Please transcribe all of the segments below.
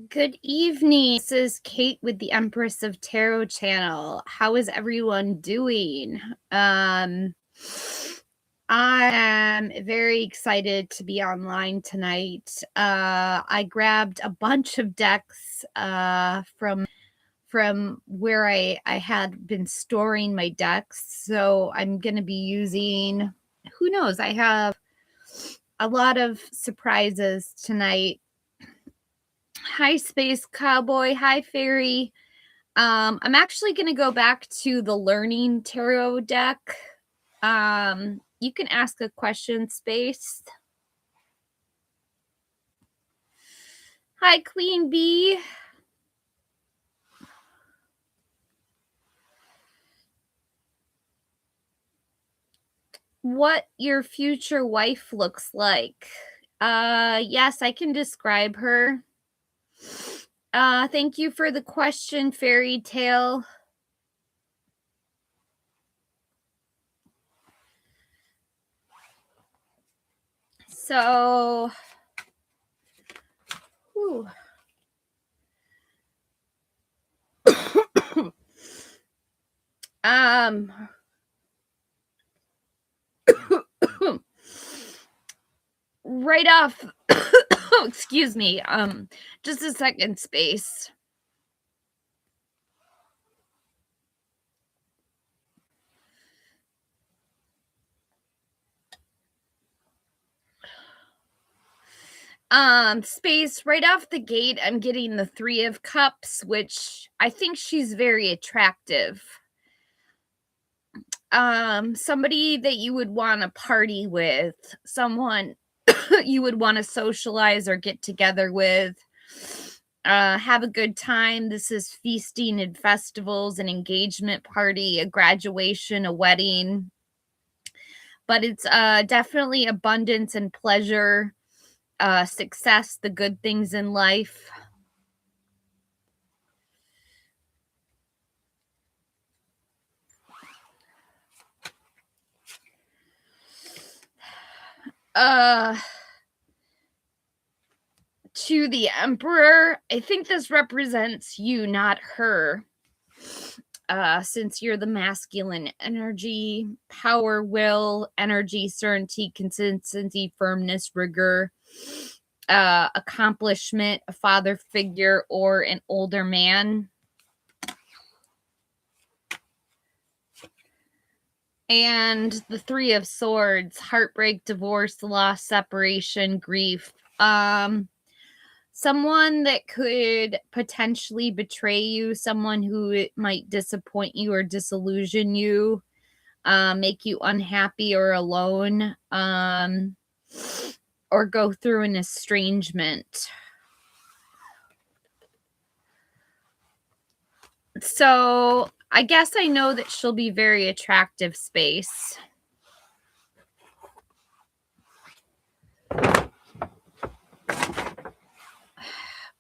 Good evening. This is Kate with the Empress of Tarot channel. How is everyone doing? I am very excited to be online tonight. I grabbed a bunch of decks from where I had been storing my decks. So I'm going to be using, who knows, I have a lot of surprises tonight. Hi, Space Cowboy. Hi, Fairy. I'm actually going to go back to the Learning Tarot deck. You can ask a question, Space. Hi, Queen Bee. What your future wife looks like. Yes, I can describe her. Thank you for the question, Fairy Tale. So, whew. Right off, excuse me, just a second, Space. Space, right off the gate, I'm getting the Three of Cups, which I think she's very attractive. Somebody that you would want to party with, someone you would want to socialize or get together with, have a good time. This is feasting and festivals, an engagement party, a graduation, a wedding. But it's definitely abundance and pleasure, success, the good things in life. To the Emperor, I think this represents you, not her. Since you're the masculine energy, power, will, energy, certainty, consistency, firmness, rigor, accomplishment, a father figure, or an older man. And the Three of Swords, heartbreak, divorce, loss, separation, grief. Someone that could potentially betray you, someone who might disappoint you or disillusion you, make you unhappy or alone, or go through an estrangement. So I guess I know that she'll be very attractive, Space.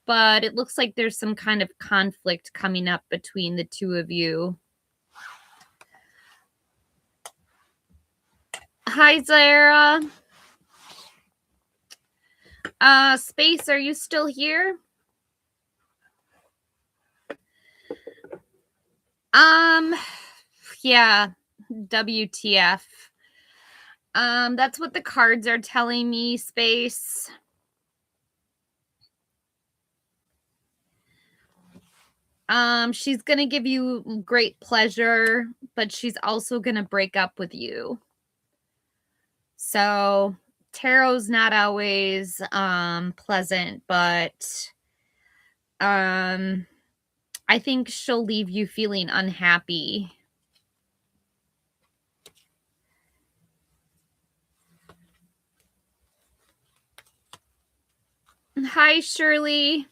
But it looks like there's some kind of conflict coming up between the two of you. Hi, Zara. Space, are you still here? Yeah, WTF. That's what the cards are telling me, Space. She's gonna give you great pleasure, but she's also gonna break up with you. So tarot's not always pleasant, but I think she'll leave you feeling unhappy. Hi, Shirley.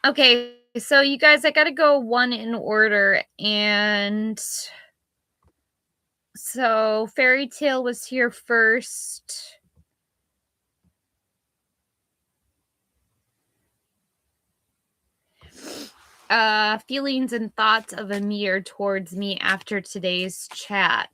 Okay, so you guys, I gotta go one in order, and so Fairy Tale was here first. Feelings and thoughts of Amir towards me after today's chat.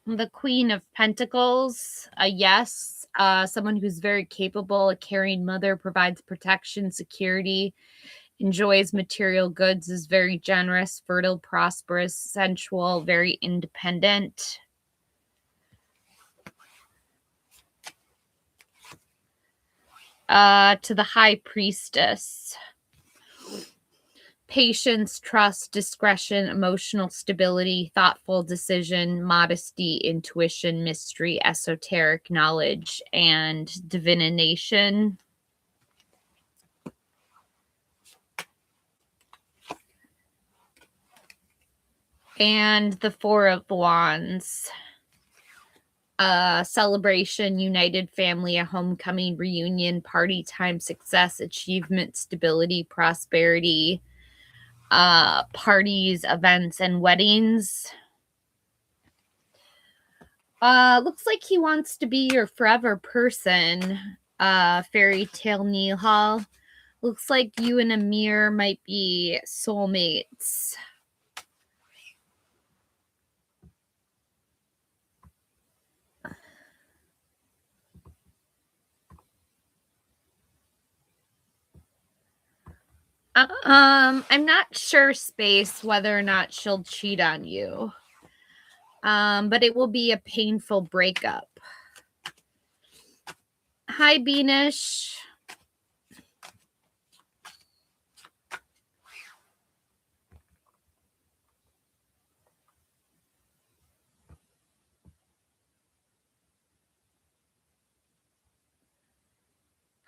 The Queen of Pentacles, a yes. Someone who's very capable, a caring mother, provides protection, security, enjoys material goods, is very generous, fertile, prosperous, sensual, very independent. To the High Priestess. Patience, trust, discretion, emotional stability, thoughtful decision, modesty, intuition, mystery, esoteric knowledge, and divination. And the Four of Wands. Celebration, united family, a homecoming, reunion, party time, success, achievement, stability, prosperity, parties, events, and weddings. Looks like he wants to be your forever person. Fairy tale Nihal. Looks like you and Amir might be soulmates. I'm not sure, Space, whether or not she'll cheat on you. But it will be a painful breakup. Hi, Beanish.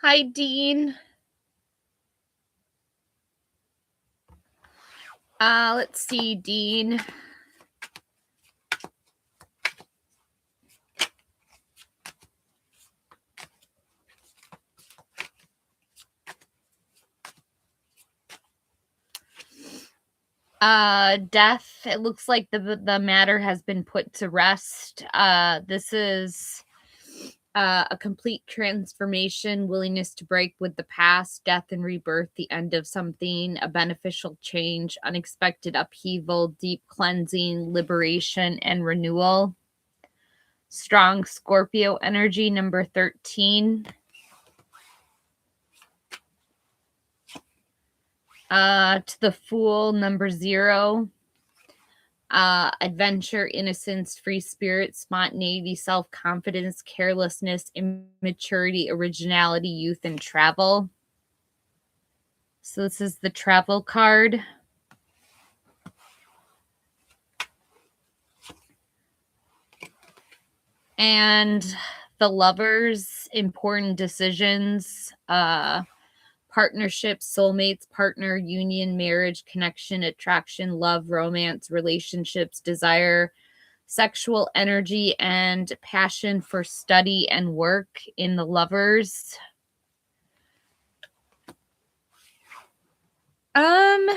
Hi, Dean. Let's see, Dean. Death. It looks like the matter has been put to rest. This is a complete transformation, willingness to break with the past, death and rebirth, the end of something, a beneficial change, unexpected upheaval, deep cleansing, liberation, and renewal. Strong Scorpio energy, number 13. To the Fool, number 0. Adventure, innocence, free spirit, spontaneity, self-confidence, carelessness, immaturity, originality, youth, and travel. So this is the travel card. And the Lovers, important decisions, partnerships, soulmates, partner, union, marriage, connection, attraction, love, romance, relationships, desire, sexual energy, and passion for study and work in the Lovers.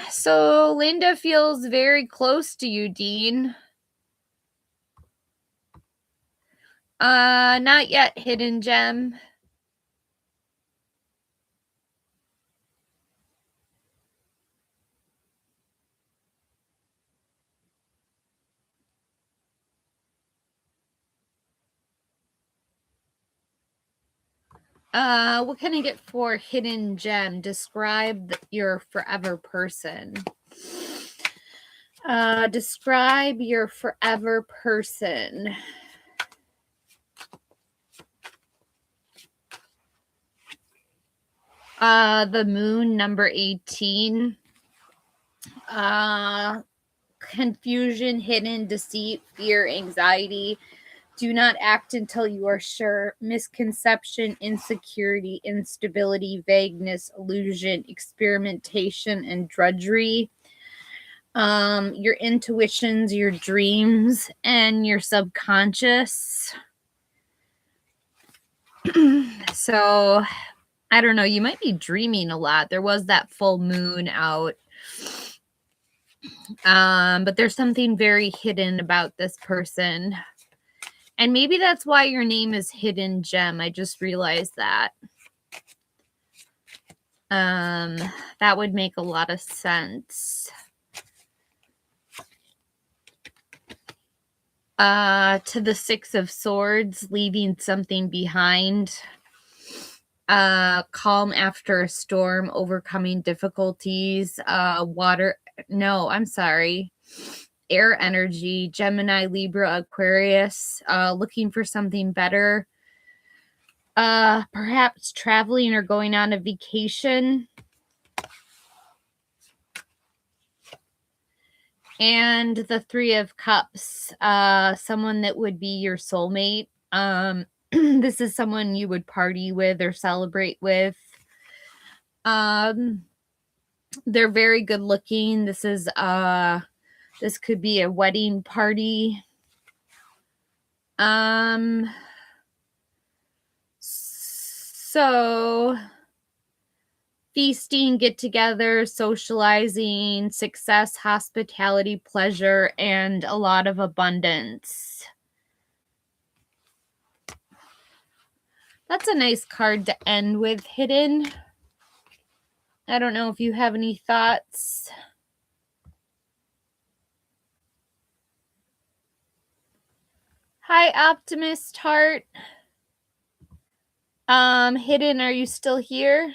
So Linda feels very close to you, Dean. Not yet, Hidden Gem. What can I get for Hidden Gem? Describe your forever person. Describe your forever person. The Moon, number 18. Confusion, hidden, deceit, fear, anxiety. Do not act until you are sure. Misconception, insecurity, instability, vagueness, illusion, experimentation, and drudgery. Your intuitions, your dreams, and your subconscious. So, I don't know. You might be dreaming a lot. There was that full moon out. But there's something very hidden about this person. And maybe that's why your name is Hidden Gem. I just realized that. That would make a lot of sense. To the Six of Swords, leaving something behind. Calm after a storm, overcoming difficulties. Air energy, Gemini, Libra, Aquarius, looking for something better. Perhaps traveling or going on a vacation. And the Three of Cups, someone that would be your soulmate. This is someone you would party with or celebrate with. They're very good looking. This could be a wedding party. So feasting, get together, socializing, success, hospitality, pleasure, and a lot of abundance. That's a nice card to end with, Hidden. I don't know if you have any thoughts. Hi, Optimist Heart. Hidden, are you still here?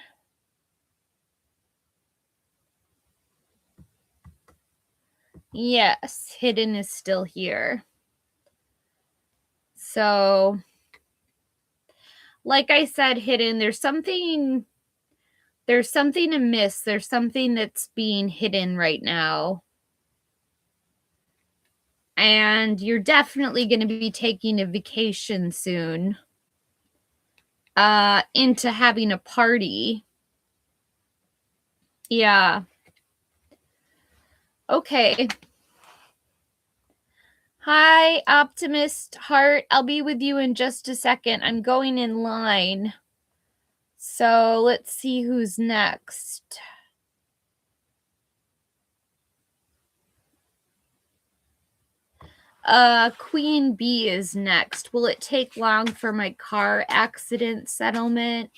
Yes, Hidden is still here. So, like I said, Hidden, there's something amiss. There's something that's being hidden right now. And you're definitely going to be taking a vacation soon. Into having a party. Yeah. Okay. Hi, Optimist Heart. I'll be with you in just a second. I'm going in line. So let's see who's next. Queen Bee is next. Will it take long for my car accident settlement?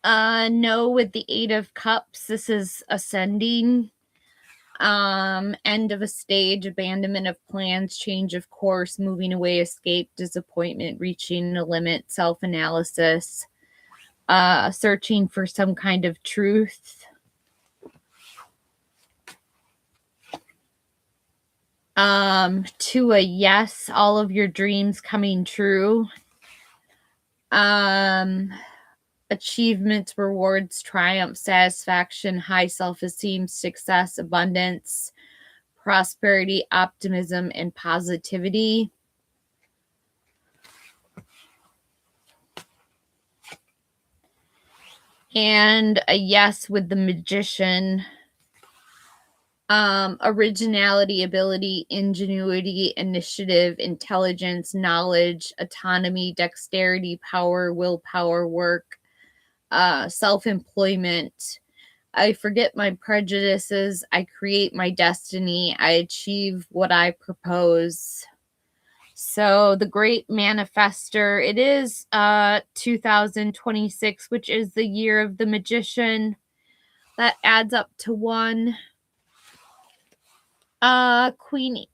No, with the Eight of Cups, this is ascending. End of a stage, abandonment of plans, change of course, moving away, escape, disappointment, reaching a limit, self-analysis, searching for some kind of truth. To a yes, all of your dreams coming true. Achievements, rewards, triumph, satisfaction, high self-esteem, success, abundance, prosperity, optimism, and positivity. And a yes with the Magician. Originality, ability, ingenuity, initiative, intelligence, knowledge, autonomy, dexterity, power, willpower, work, self-employment. I forget my prejudices. I create my destiny. I achieve what I propose. So the Great Manifester, it is 2026, which is the year of the Magician. That adds up to 1. Queenie.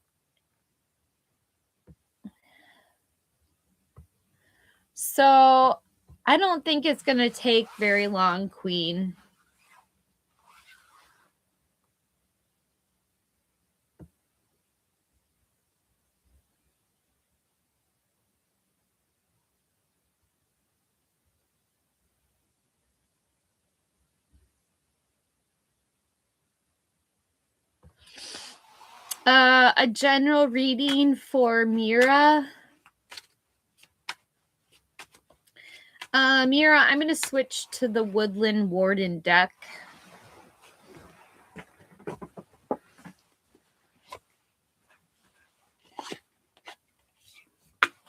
So I don't think it's going to take very long, Queen. A general reading for Mira. Mira, I'm going to switch to the Woodland Warden deck.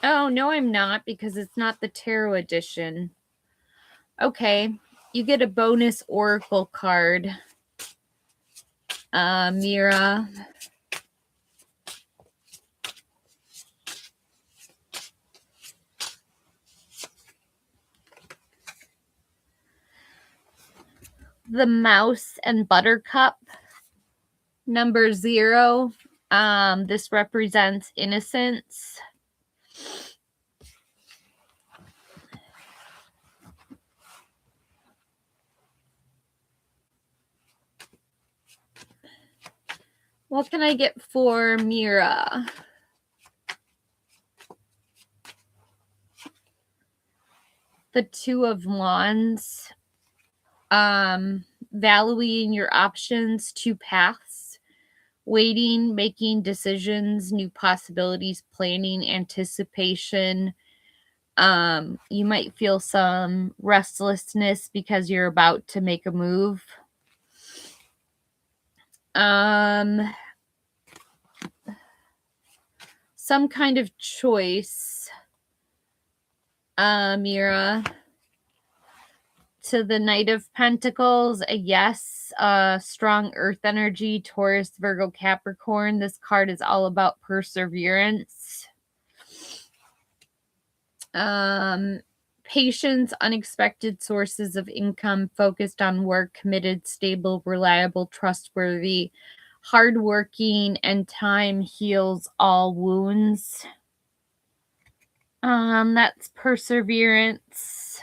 Oh, no, I'm not, because it's not the Tarot edition. Okay, you get a bonus Oracle card. Mira. the Mouse and Buttercup. Number 0. This represents innocence. What can I get for Mira? The 2 of Wands. Valuing your options, 2 paths. Waiting, making decisions, new possibilities, planning, anticipation. You might feel some restlessness because you're about to make a move. Some kind of choice, Mira. To the Knight of Pentacles, a yes, strong earth energy, Taurus, Virgo, Capricorn. This card is all about perseverance. Patience, unexpected sources of income, focused on work, committed, stable, reliable, trustworthy, hardworking, and time heals all wounds. That's perseverance.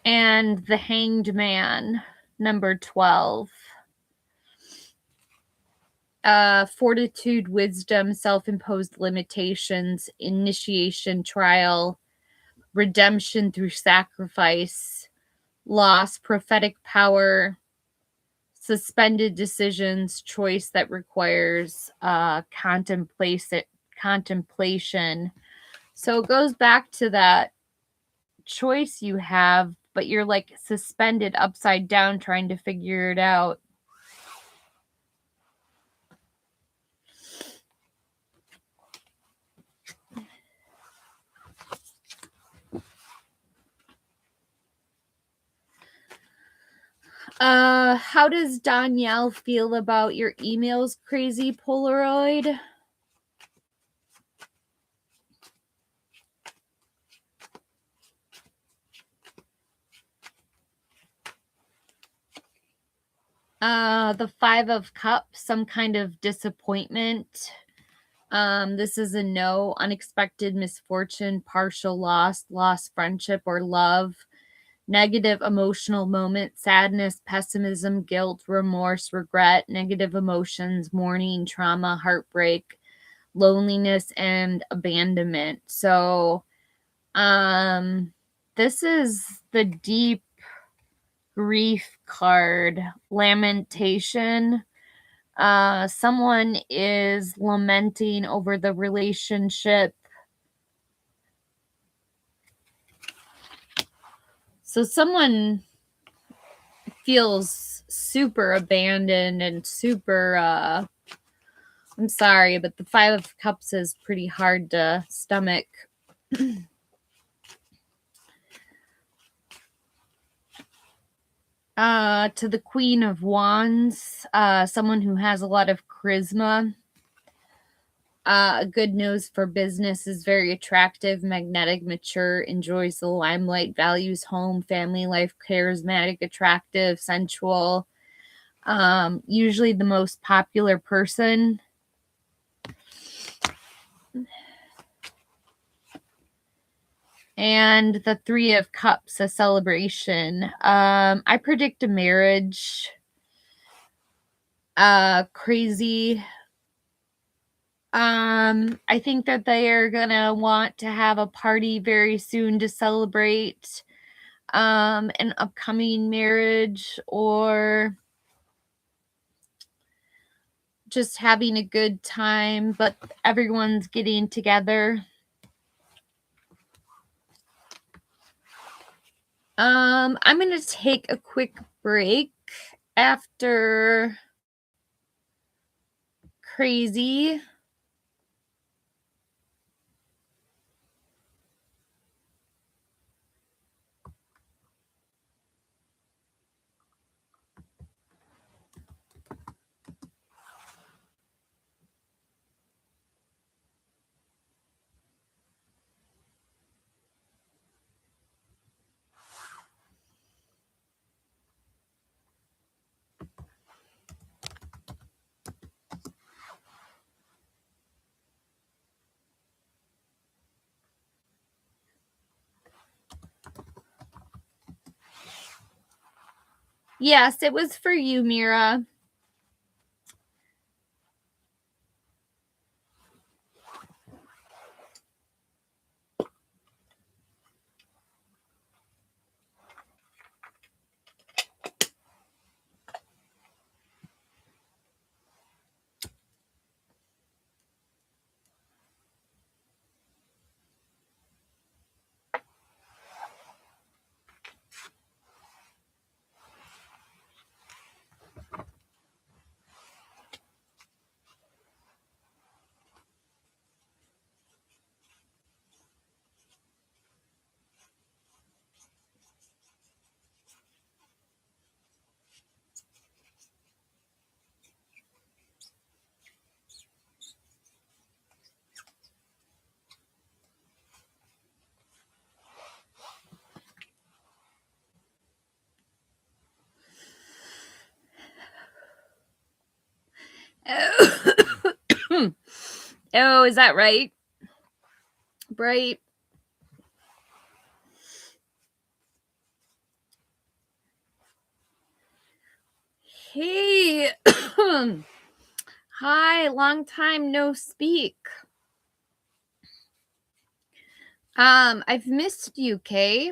And the Hanged Man, number 12. Fortitude, wisdom, self-imposed limitations, initiation, trial, redemption through sacrifice, loss, prophetic power, suspended decisions, choice that requires contemplation. So it goes back to that choice you have, but you're like suspended upside down trying to figure it out. How does Danielle feel about your emails, crazy Polaroid? The 5 of Cups, some kind of disappointment. This is a no, unexpected misfortune, partial loss, lost friendship or love, negative emotional moment, sadness, pessimism, guilt, remorse, regret, negative emotions, mourning, trauma, heartbreak, loneliness, and abandonment. So, this is the deep grief card, lamentation. Someone is lamenting over the relationship. So someone feels super abandoned and super, I'm sorry, but the 5 of Cups is pretty hard to stomach. To the Queen of Wands, someone who has a lot of charisma. Good news for business, is very attractive, magnetic, mature, enjoys the limelight, values home, family life, charismatic, attractive, sensual. Usually the most popular person. And the 3 of Cups, a celebration. I predict a marriage. Crazy. I think that they are gonna want to have a party very soon to celebrate an upcoming marriage, or just having a good time, but everyone's getting together. I'm gonna take a quick break after crazy. Yes, it was for you, Mira. Oh, is that right? Bright. Hey. Hi, long time no speak. I've missed you, Kay.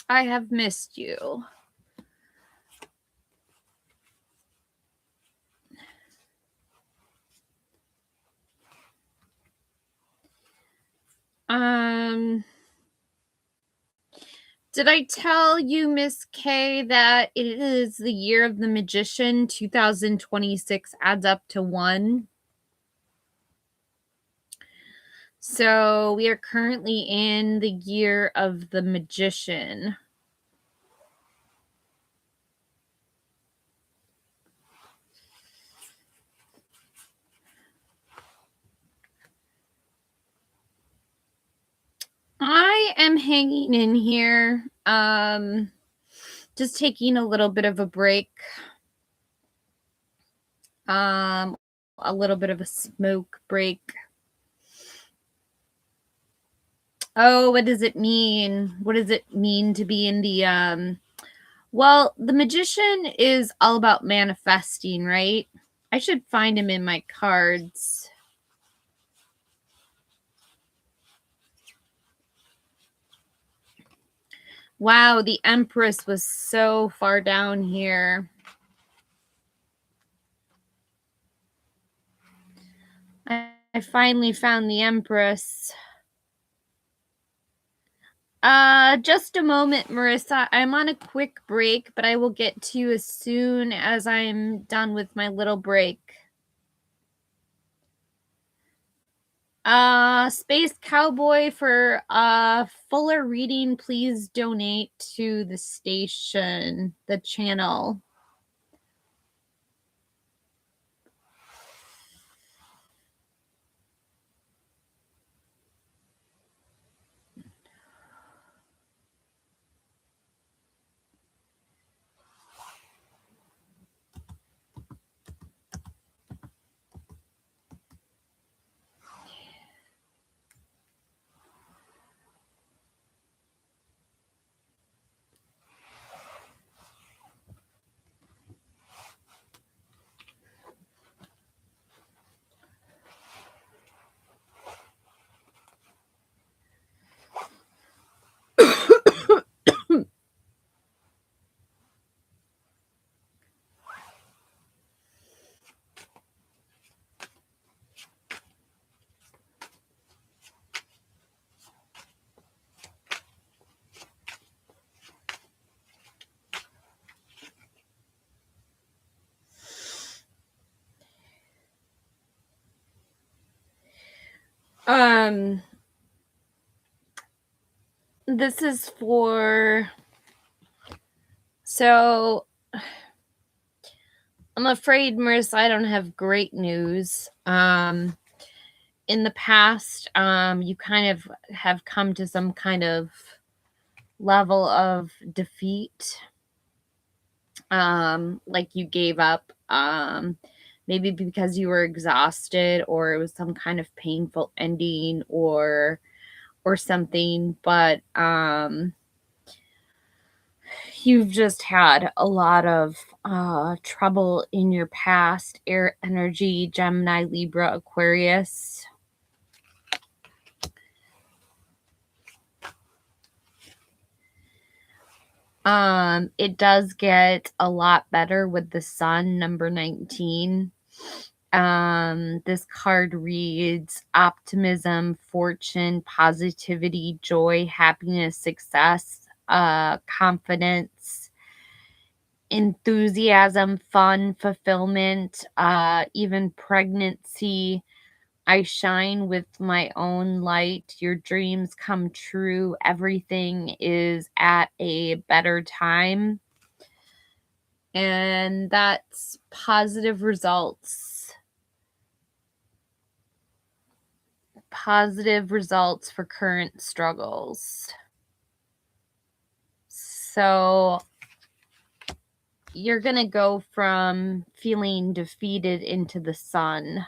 I have missed you. Did I tell you, Miss K, that it is the year of the magician? 2026 adds up to 1. So we are currently in the year of the magician. I am hanging in here. Just taking a little bit of a break. A little bit of a smoke break. Oh, what does it mean? What does it mean to be in the well, the magician is all about manifesting, right? I should find him in my cards. Wow, the Empress was so far down here. I finally found the Empress. Just a moment, Marissa. I'm on a quick break, but I will get to you as soon as I'm done with my little break. Space Cowboy, for fuller reading, please donate to the station, the channel. This is for, so I'm afraid, Marissa, I don't have great news. In the past, you kind of have come to some kind of level of defeat. Like you gave up, maybe because you were exhausted, or it was some kind of painful ending, or something. But you've just had a lot of trouble in your past. Air energy, Gemini, Libra, Aquarius. It does get a lot better with the sun, number 19. This card reads optimism, fortune, positivity, joy, happiness, success, confidence, enthusiasm, fun, fulfillment, even pregnancy. I shine with my own light. Your dreams come true. Everything is at a better time. And that's positive results. Positive results for current struggles. So you're going to go from feeling defeated into the sun.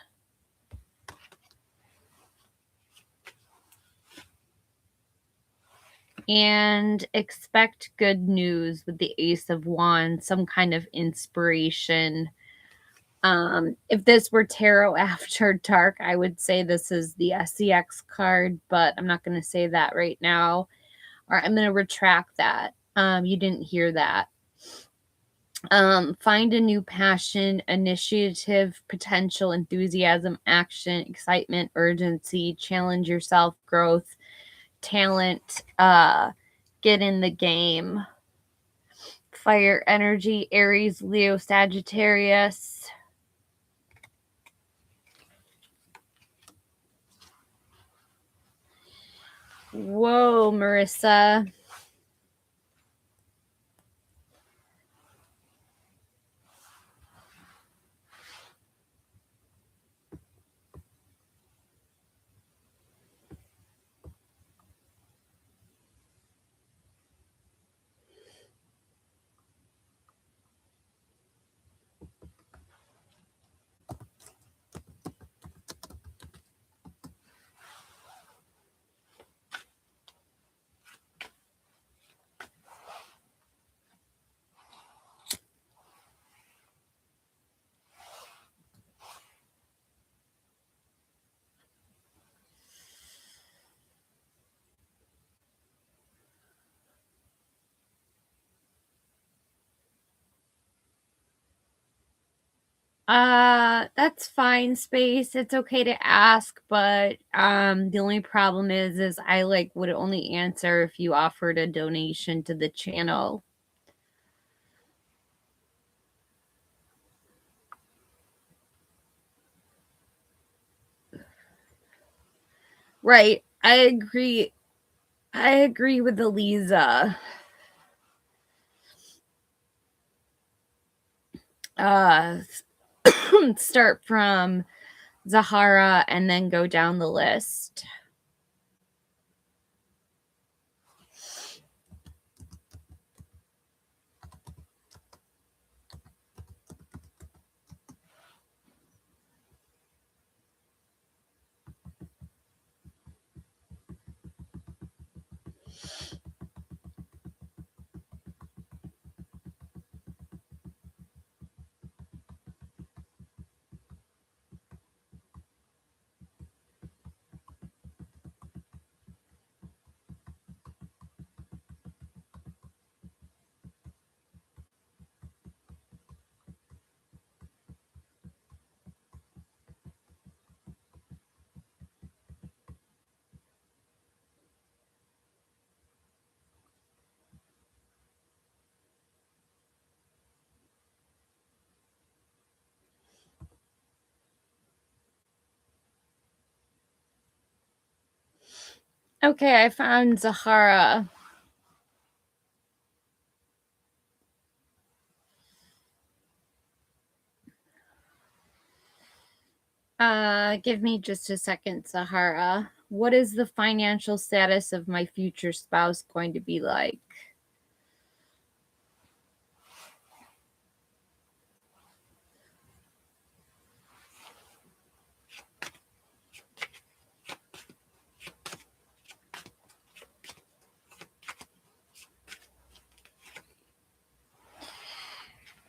And expect good news with the Ace of Wands, some kind of inspiration. If this were Tarot After Dark, I would say this is the SEX card, but I'm not going to say that right now. Or I'm going to retract that. You didn't hear that. Find a new passion, initiative, potential, enthusiasm, action, excitement, urgency, challenge yourself, growth, talent, get in the game. Fire energy, Aries, Leo, Sagittarius. Whoa, Marissa. That's fine, Space. It's okay to ask, but the only problem is I would only answer if you offered a donation to the channel. Right. I agree. I agree with Eliza. Start from Zahara and then go down the list. Okay, I found Zahara. Give me just a second, Zahara. What is the financial status of my future spouse going to be like?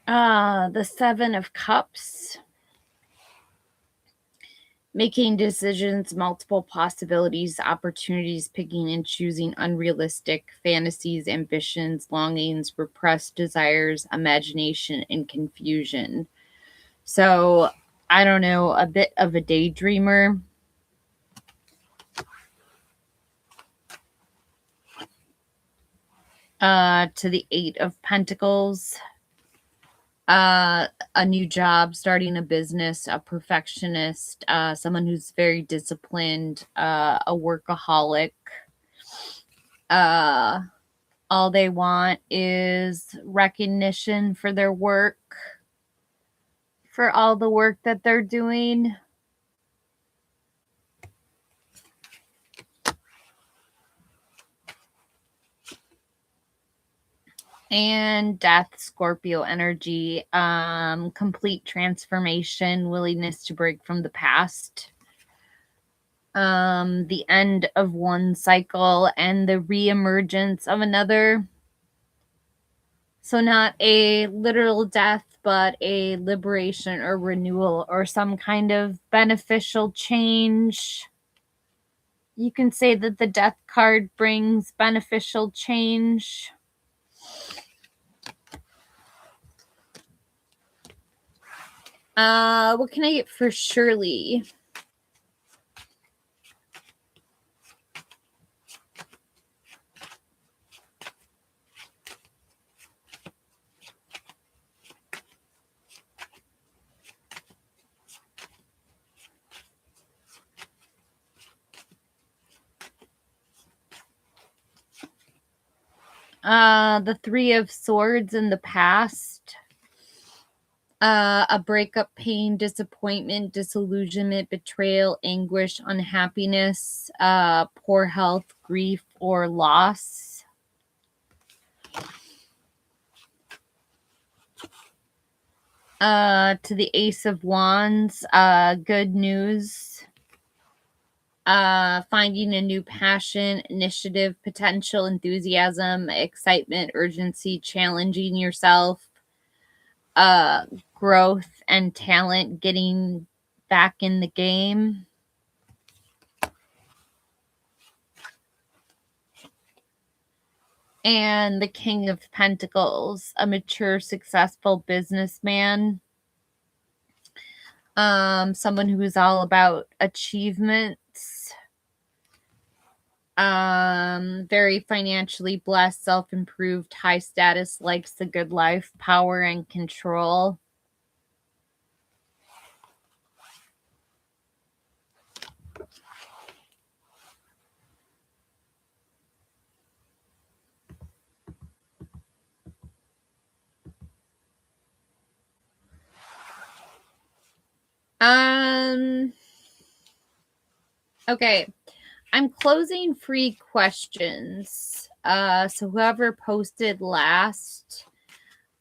The Seven of Cups. Making decisions, multiple possibilities, opportunities, picking and choosing unrealistic fantasies, ambitions, longings, repressed desires, imagination, and confusion. So, I don't know, a bit of a daydreamer. To the Eight of Pentacles. A new job, starting a business, a perfectionist, someone who's very disciplined, a workaholic. All they want is recognition for their work, for all the work that they're doing. And Death, Scorpio energy, complete transformation, willingness to break from the past, the end of one cycle and the reemergence of another. So not a literal death, but a liberation or renewal or some kind of beneficial change. You can say that the Death card brings beneficial change. What can I get for Shirley? The Three of Swords in the past. A breakup, pain, disappointment, disillusionment, betrayal, anguish, unhappiness, poor health, grief, or loss. To the Ace of Wands, good news. Finding a new passion, initiative, potential, enthusiasm, excitement, urgency, challenging yourself, growth and talent, getting back in the game. And the King of Pentacles, a mature, successful businessman. Someone who is all about achievements. Very financially blessed, self-improved, high status, likes the good life, power and control. Okay. I'm closing free questions. So whoever posted last,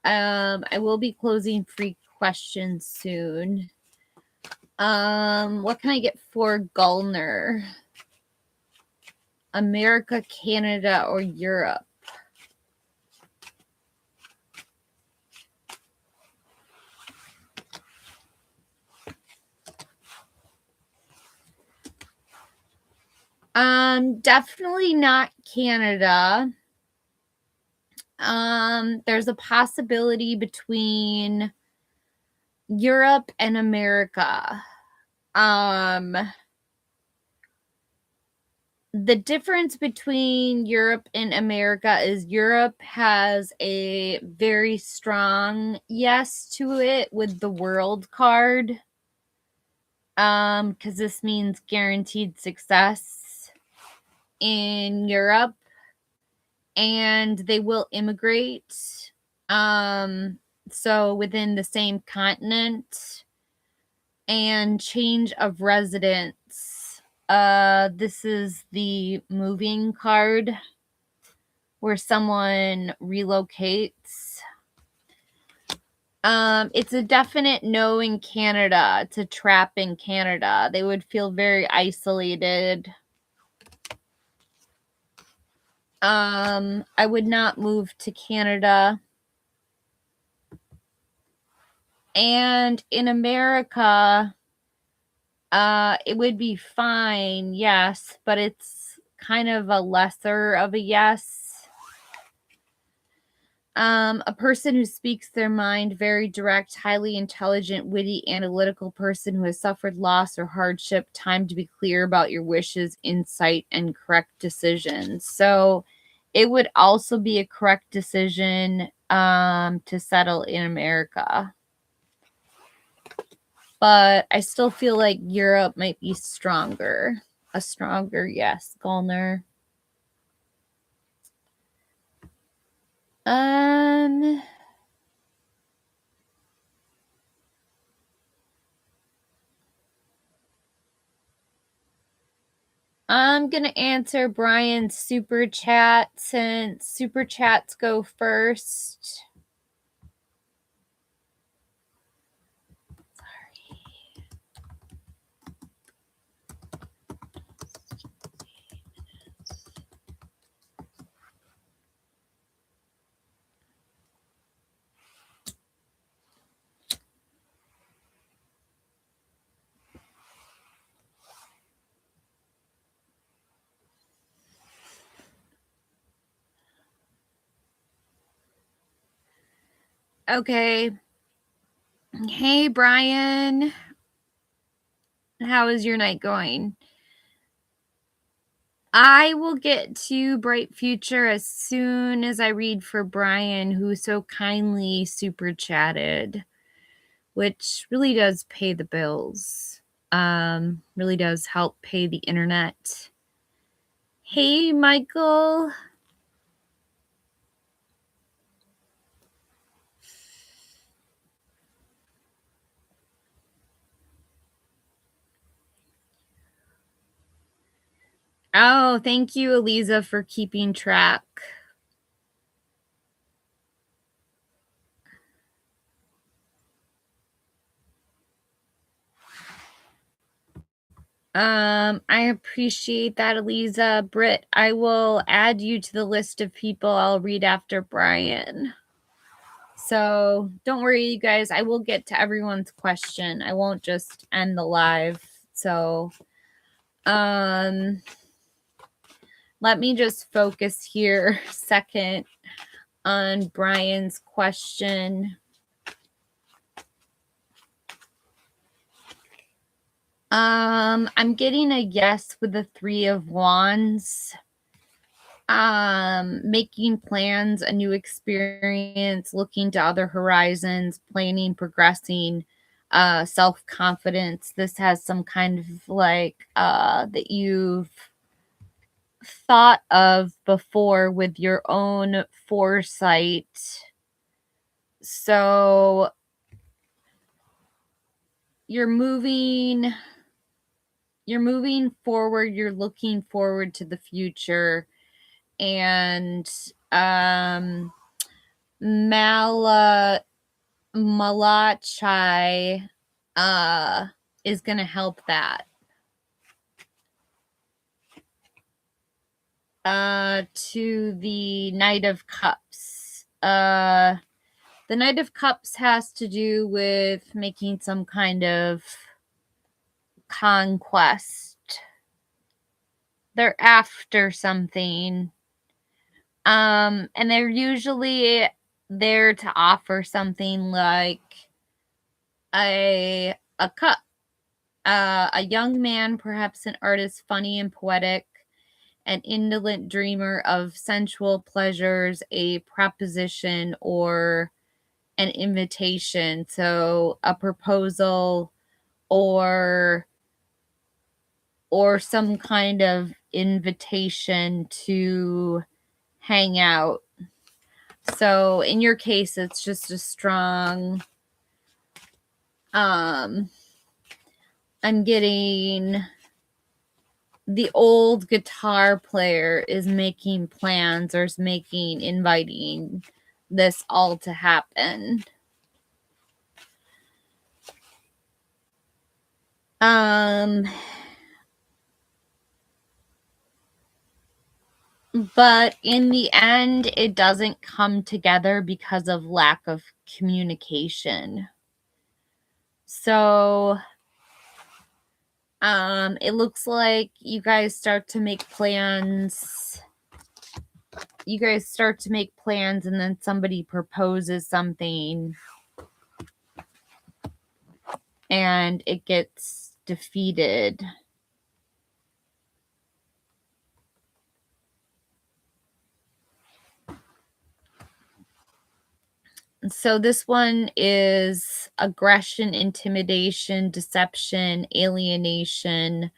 I will be closing free questions soon. What can I get for Gulner? America, Canada, or Europe? Definitely not Canada. There's a possibility between Europe and America. The difference between Europe and America is Europe has a very strong yes to it with the World card. Because this means guaranteed success in Europe, and they will immigrate. So within the same continent, and change of residence. This is the moving card where someone relocates. It's a definite no in Canada. It's a trap in Canada. They would feel very isolated. I would not move to Canada. And in America, it would be fine, yes, but it's kind of a lesser of a yes. A person who speaks their mind, very direct, highly intelligent, witty, analytical person who has suffered loss or hardship, time to be clear about your wishes, insight, and correct decisions. So it would also be a correct decision to settle in America. But I still feel like Europe might be stronger. A stronger yes, Gulner. I'm gonna answer Brian's super chat since super chats go first. Okay. Hey, Brian. How is your night going? I will get to Bright Future as soon as I read for Brian, who so kindly super chatted, which really does pay the bills. Really does help pay the internet. Hey, Michael. Oh, thank you, Eliza, for keeping track. I appreciate that, Eliza. Britt, I will add you to the list of people I'll read after Brian. So don't worry, you guys. I will get to everyone's question. I won't just end the live. So, let me just focus here a second on Brian's question. I'm getting a yes with the 3 of Wands. Making plans, a new experience, looking to other horizons, planning, progressing, self-confidence. This has some kind of like that you've thought of before with your own foresight. So you're moving forward, you're looking forward to the future, and Malachai is going to help that. To the Knight of Cups. The Knight of Cups has to do with making some kind of conquest. They're after something. And they're usually there to offer something like a cup. A young man, perhaps an artist, funny and poetic, an indolent dreamer of sensual pleasures, a proposition or an invitation. So a proposal or some kind of invitation to hang out. So in your case, it's just a strong, I'm getting the old guitar player is making plans or is inviting this all to happen. But in the end, it doesn't come together because of lack of communication. So it looks like you guys start to make plans. You guys start to make plans, and then somebody proposes something and it gets defeated. So this one is aggression, intimidation, deception, alienation,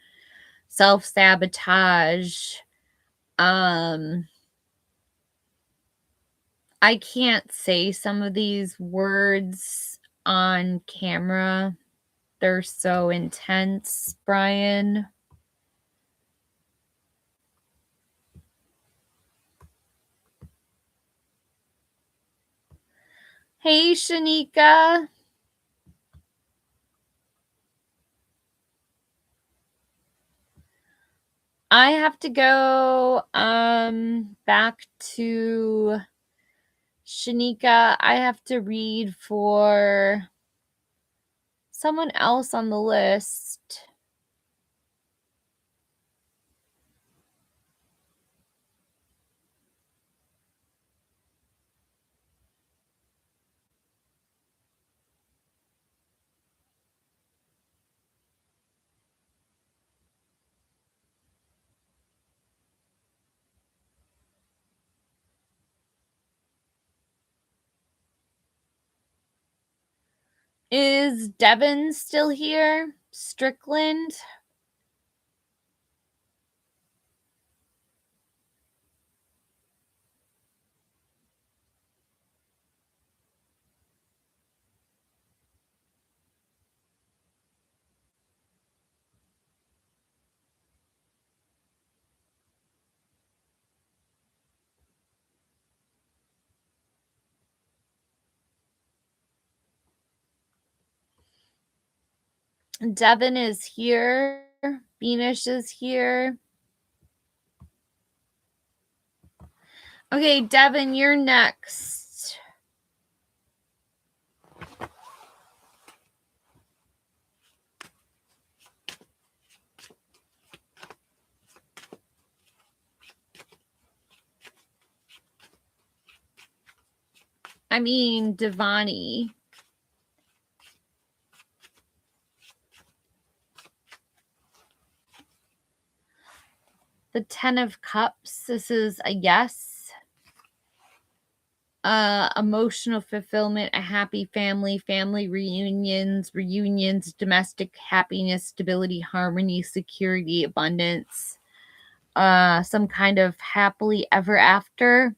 self-sabotage. I can't say some of these words on camera. They're so intense, Brian. Hey, Shanika. I have to go back to Shanika. I have to read for someone else on the list. Is Devin still here? Strickland? Devin is here. Beanish is here. Okay, Devin, you're next. I mean, Devani. The 10 of Cups. This is a yes. Emotional fulfillment, a happy family, family reunions, domestic happiness, stability, harmony, security, abundance, some kind of happily ever after.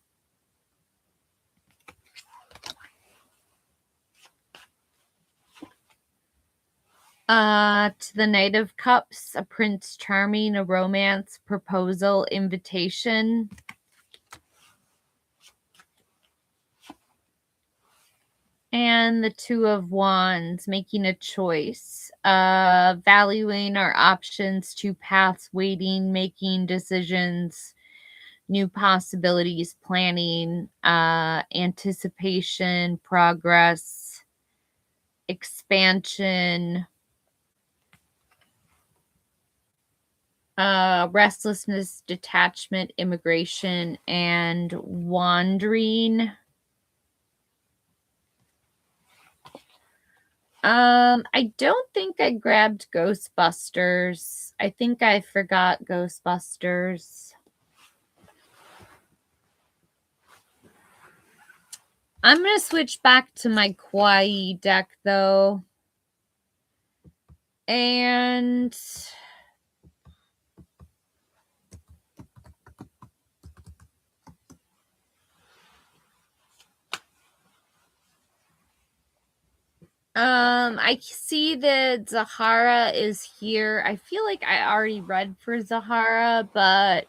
To the Knight of Cups, a Prince Charming, a romance, proposal, invitation. And the Two of Wands, making a choice, valuing our options, two paths, waiting, making decisions, new possibilities, planning, anticipation, progress, expansion, restlessness, detachment, immigration, and wandering. I don't think I grabbed Ghostbusters. I think I forgot Ghostbusters. I'm going to switch back to my Kawaii deck, though. And I see that Zahara is here. I feel like I already read for Zahara, but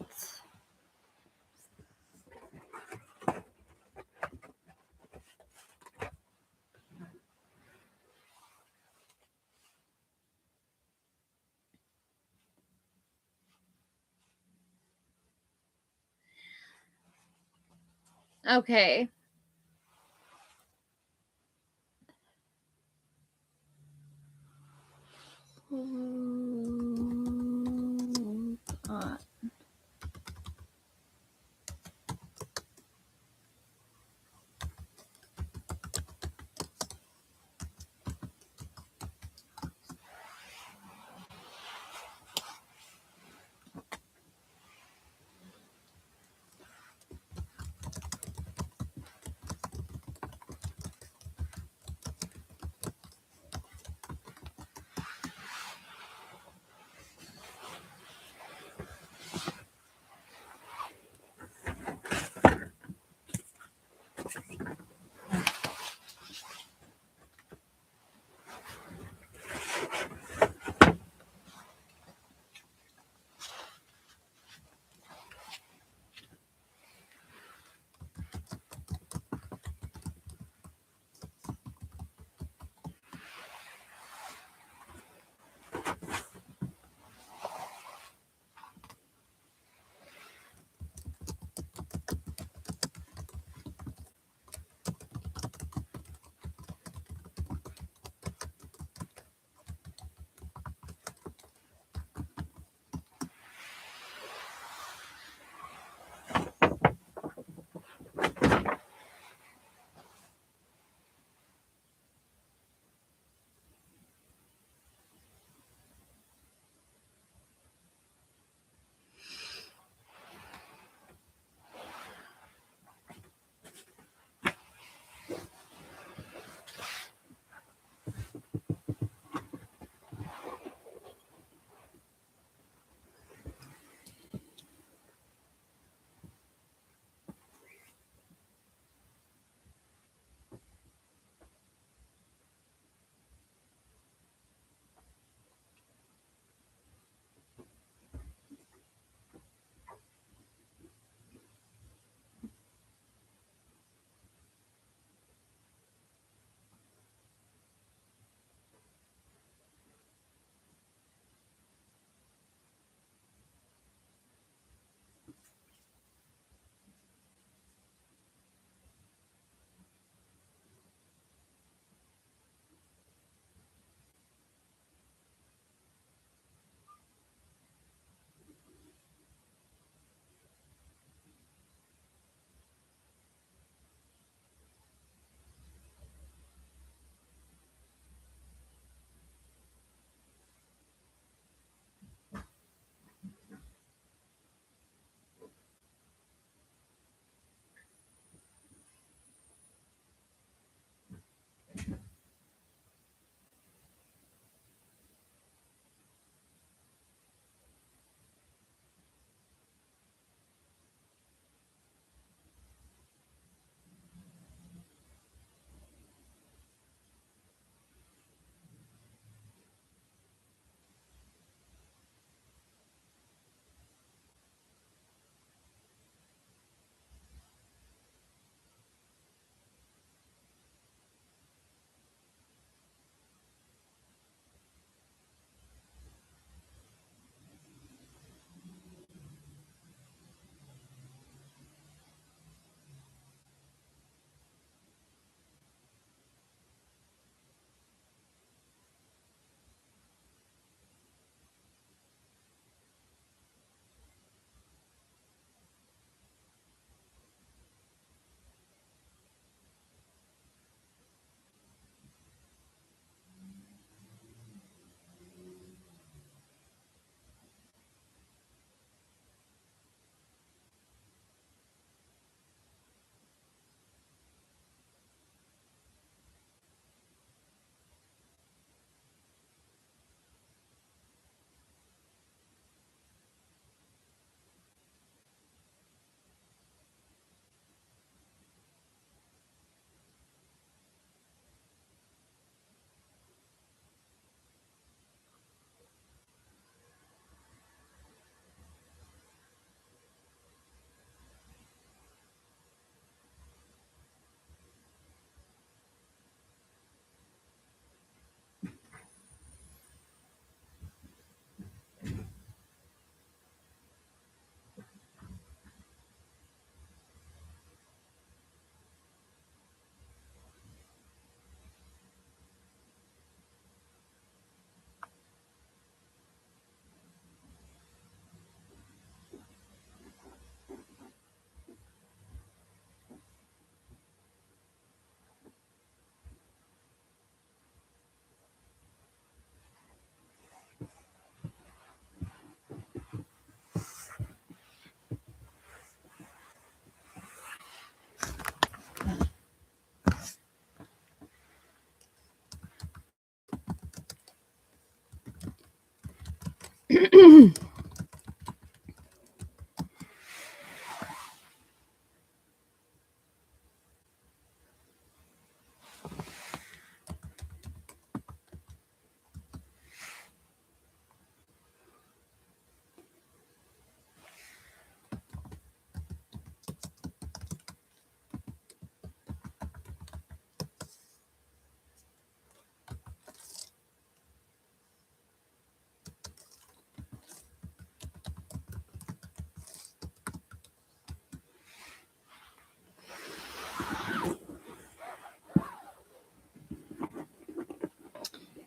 okay.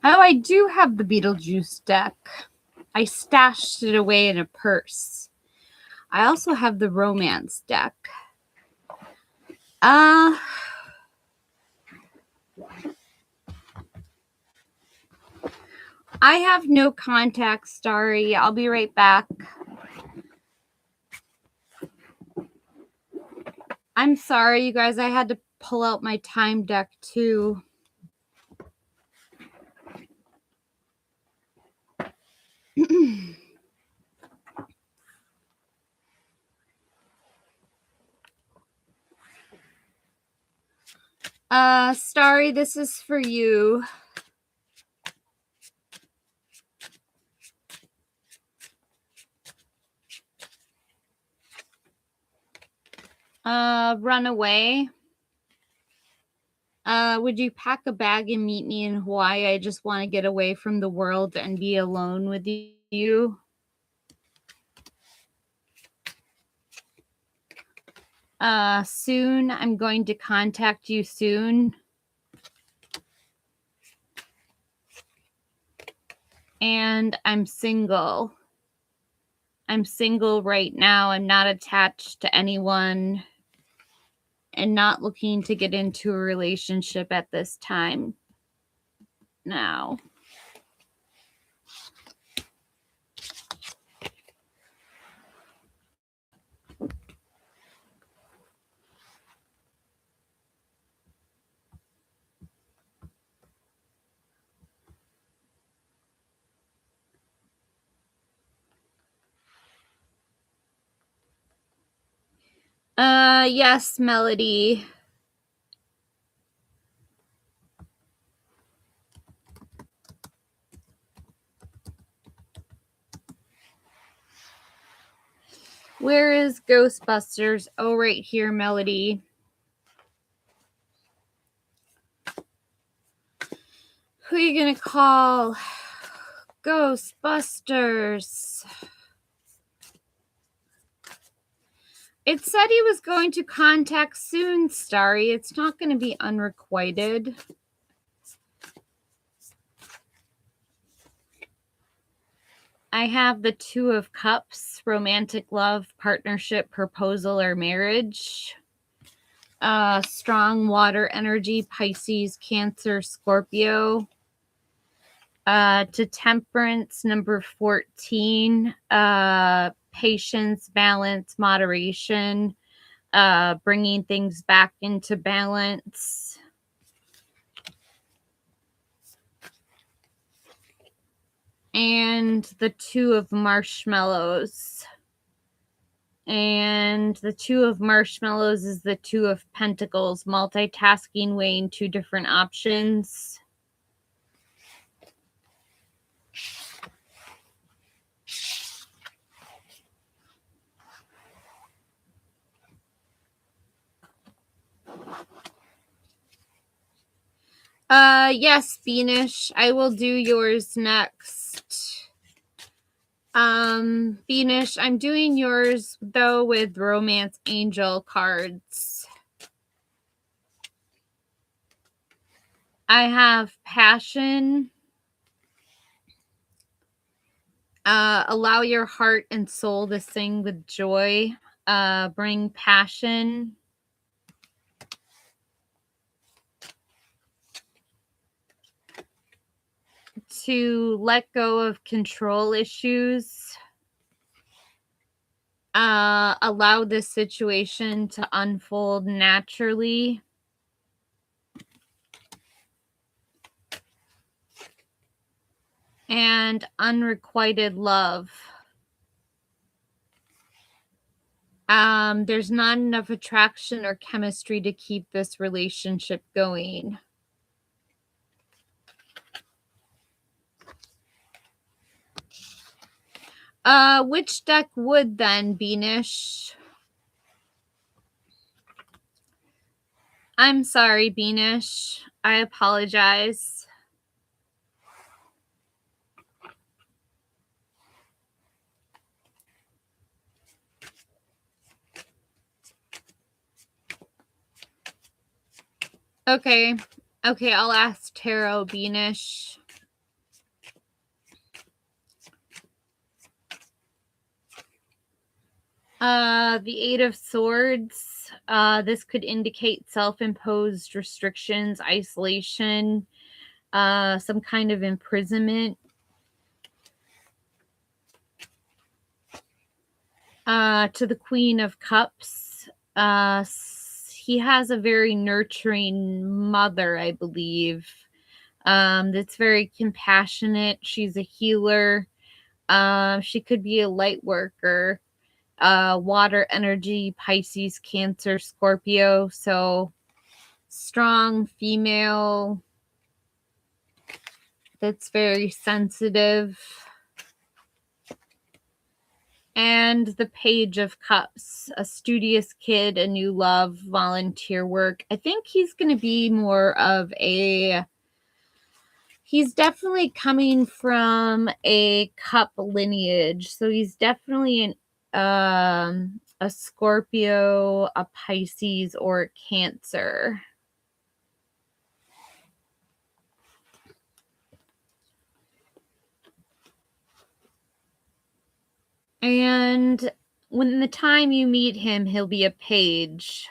Oh, I do have the Beetlejuice deck. I stashed it away in a purse. I also have the romance deck. I have no contact, Starry. I'll be right back. I'm sorry, you guys. I had to pull out my time deck too. Starry, this is for you. Run away. Would you pack a bag and meet me in Hawaii? I just want to get away from the world and be alone with you. Soon. I'm going to contact you soon. And I'm single. I'm single right now. I'm not attached to anyone and not looking to get into a relationship at this time. Now. Yes, Melody. Where is Ghostbusters? Oh, right here, Melody. Who are you gonna call? Ghostbusters. It said he was going to contact soon, Starry. It's not going to be unrequited. I have the Two of Cups, romantic love, partnership, proposal, or marriage. Strong water energy, Pisces, Cancer, Scorpio. To Temperance, number 14. Patience, balance, moderation. Bringing things back into balance. And the Two of Marshmallows. And the Two of Marshmallows is the Two of Pentacles, multitasking, weighing two different options. Yes, Beanish, I will do yours next. Beanish, I'm doing yours, though, with Romance Angel cards. I have Passion. Allow your heart and soul to sing with joy. Bring passion. To let go of control issues. Allow this situation to unfold naturally. and unrequited love. There's not enough attraction or chemistry to keep this relationship going. Which deck would then, Beanish? I'm sorry, Beanish. I apologize. Okay. Okay, I'll ask Tarot, Beanish. The Eight of Swords. This could indicate self-imposed restrictions, isolation, some kind of imprisonment. To the Queen of Cups. He has a very nurturing mother, I believe. That's very compassionate. She's a healer. She could be a light worker. Water energy, Pisces, Cancer, Scorpio. So strong female that's very sensitive. And the Page of Cups, a studious kid, a new love, volunteer work. I think he's going to be more of a... He's definitely coming from a cup lineage. So he's definitely a Scorpio, a Pisces, or a Cancer. And when the time you meet him, he'll be a page.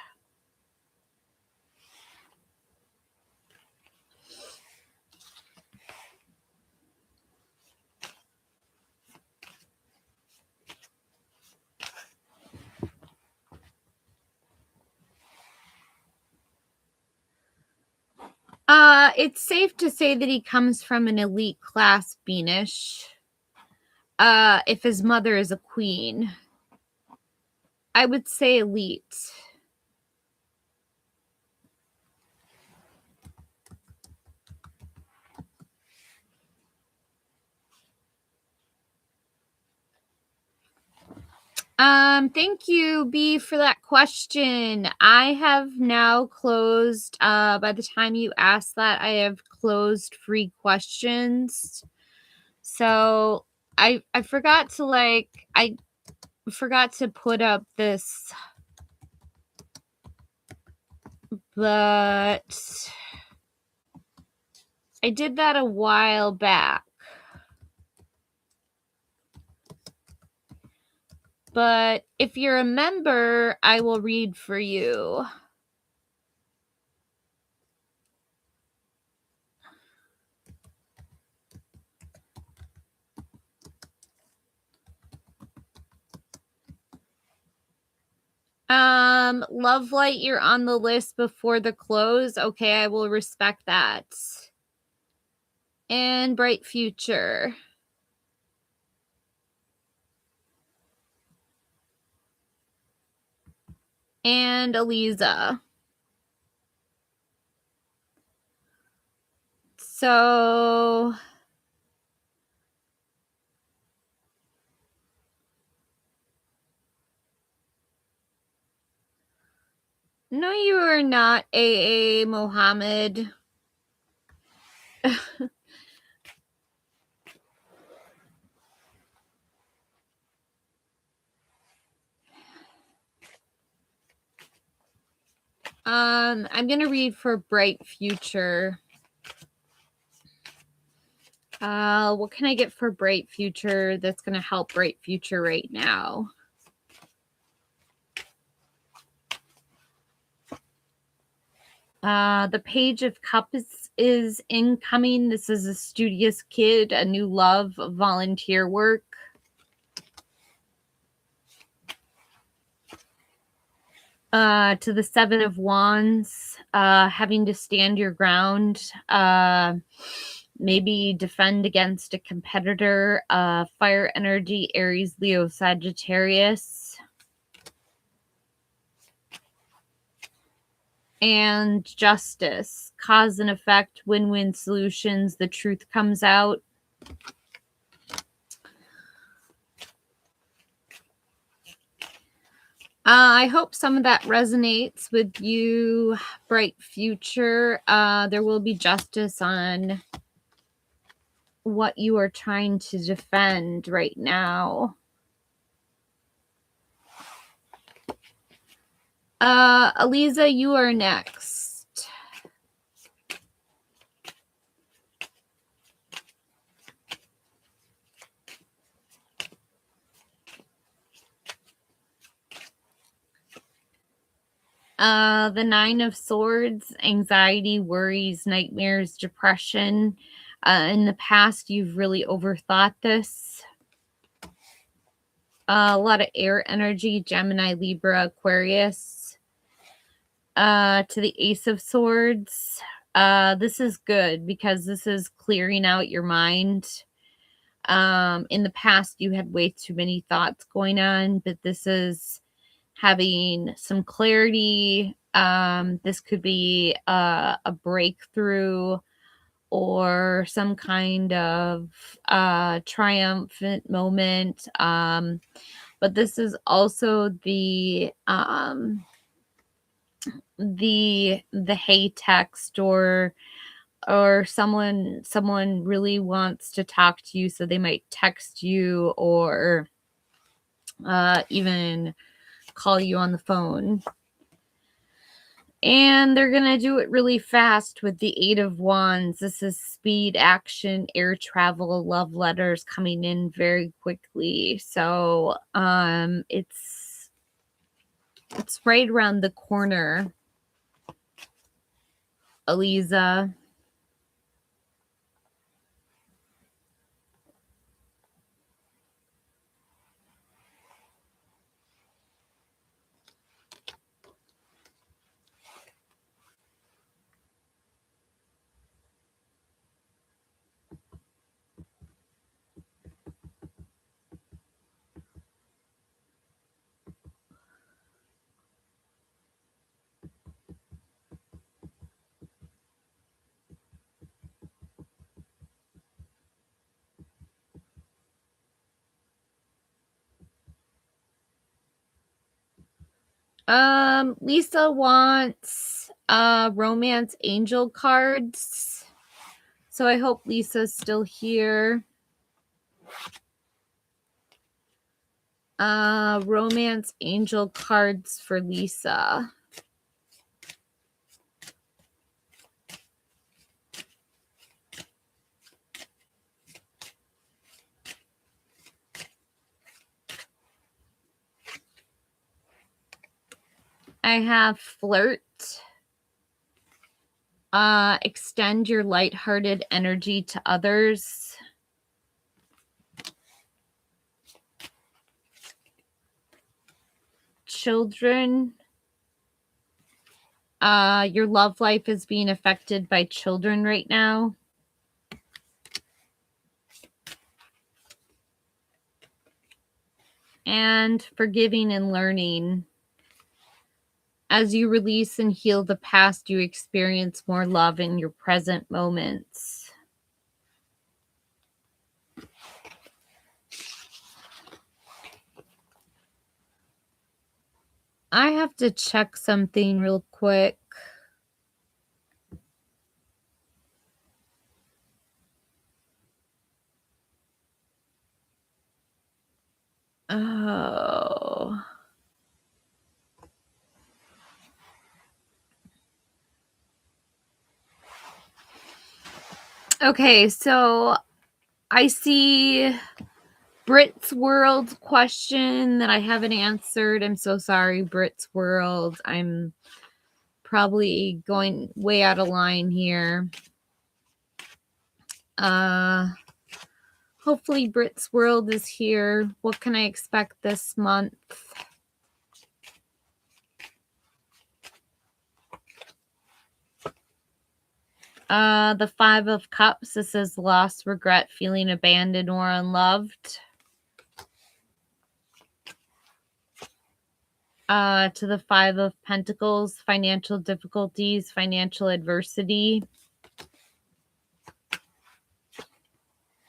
It's safe to say that he comes from an elite class, Beanish. If his mother is a queen, I would say elite. Thank you, B, for that question. I have now closed, by the time you asked that, I have closed free questions. So I forgot to I forgot to put up this, but I did that a while back. But if you're a member, I will read for you. Love Light, you're on the list before the close. Okay, I will respect that. And Bright Future. And Aliza. So no, you are not AA Mohammed. I'm gonna read for Bright Future. What can I get for Bright Future that's gonna help Bright Future right now? The Page of Cups is incoming. This is a studious kid, a new love, volunteer work. To the Seven of Wands, having to stand your ground. maybe defend against a competitor. Fire energy, Aries, Leo, Sagittarius. And justice, cause and effect, win-win solutions. The truth comes out. I hope some of that resonates with you. Bright future. There will be justice on what you are trying to defend right now. Aliza, you are next. The Nine of Swords, anxiety, worries, nightmares, depression. In the past, you've really overthought this. A lot of air energy, Gemini, Libra, Aquarius. To the Ace of Swords. This is good because this is clearing out your mind. In the past, you had way too many thoughts going on, but this is having some clarity. This could be a breakthrough or some kind of triumphant moment. But this is also the hey text, or someone really wants to talk to you, so they might text you or even call you on the phone. And they're going to do it really fast with the Eight of Wands. This is speed, action, air travel, love letters coming in very quickly. So it's right around the corner, Aliza. Lisa wants romance angel cards. So I hope Lisa's still here. Romance angel cards for Lisa. I have flirt. Extend your lighthearted energy to others. Children. Your love life is being affected by children right now. And forgiving and learning. As you release and heal the past, you experience more love in your present moments. I have to check something real quick. Oh. Okay, so I see Brit's World question that I haven't answered. I'm so sorry, Brit's World. I'm probably going way out of line here. Hopefully Brit's World is here. What can I expect this month? The Five of Cups, this is loss, regret, feeling abandoned or unloved. To the Five of Pentacles, financial difficulties, financial adversity.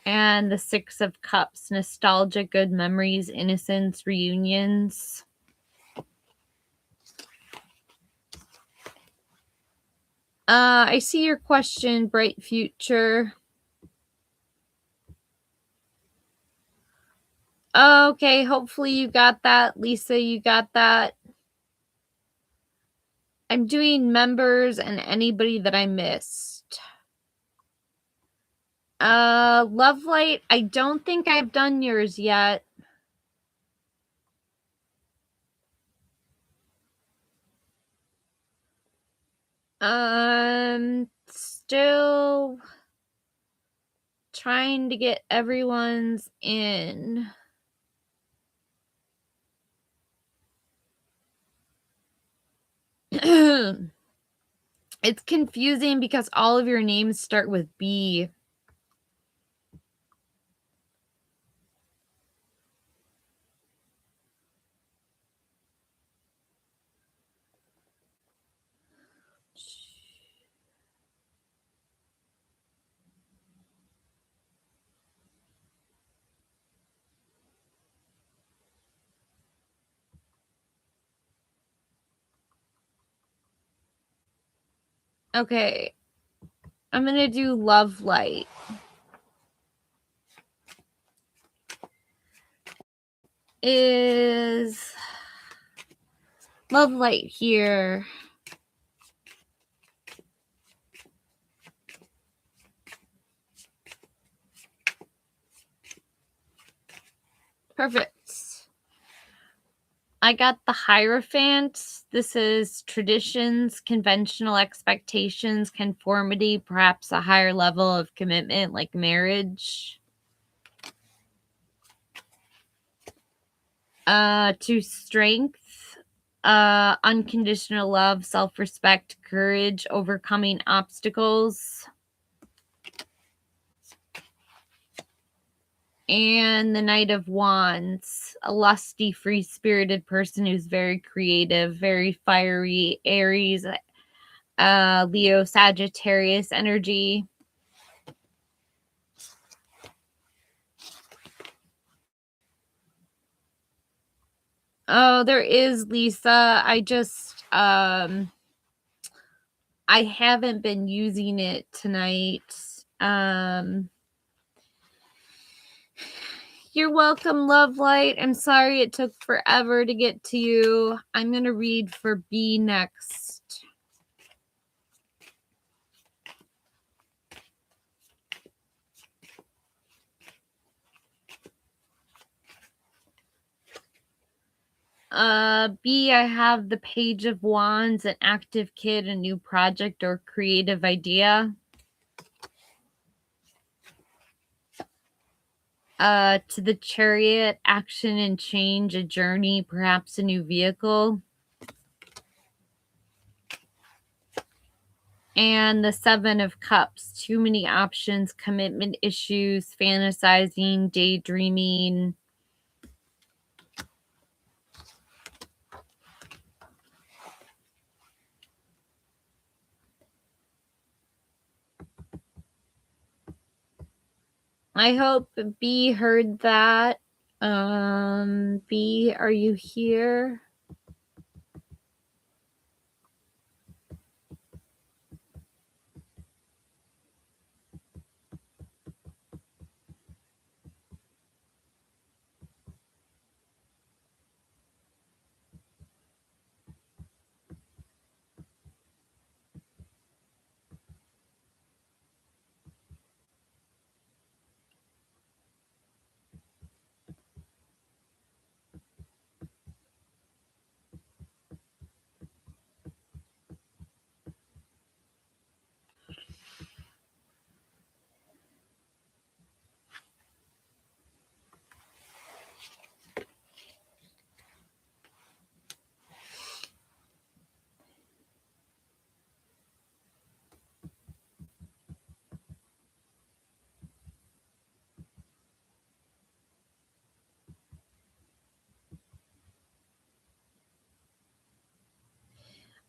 And the Six of Cups, nostalgia, good memories, innocence, reunions. I see your question, bright future. Okay, hopefully you got that. Lisa, you got that. I'm doing members and anybody that I missed. Love Light, I don't think I've done yours yet. Still trying to get everyone's in. It's confusing because all of your names start with B. Okay. I'm going to do Love Light. Is Love Light here? Perfect. I got the Hierophant. This is traditions, conventional expectations, conformity, perhaps a higher level of commitment like marriage. To Strength, unconditional love, self-respect, courage, overcoming obstacles. And the Knight of Wands, a lusty, free-spirited person who's very creative, very fiery, Aries, Leo, Sagittarius energy. Oh, there is, Lisa. I just, I haven't been using it tonight. You're welcome, Love Light. I'm sorry it took forever to get to you. I'm going to read for B next. B, I have the Page of Wands, an active kid, a new project or creative idea. To the Chariot, action and change, a journey, perhaps a new vehicle. And the Seven of Cups, too many options, commitment issues, fantasizing, daydreaming. I hope B heard that. B, are you here?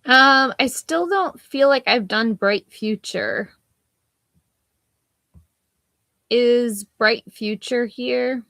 I still don't feel like I've done Bright Future. Is Bright Future here?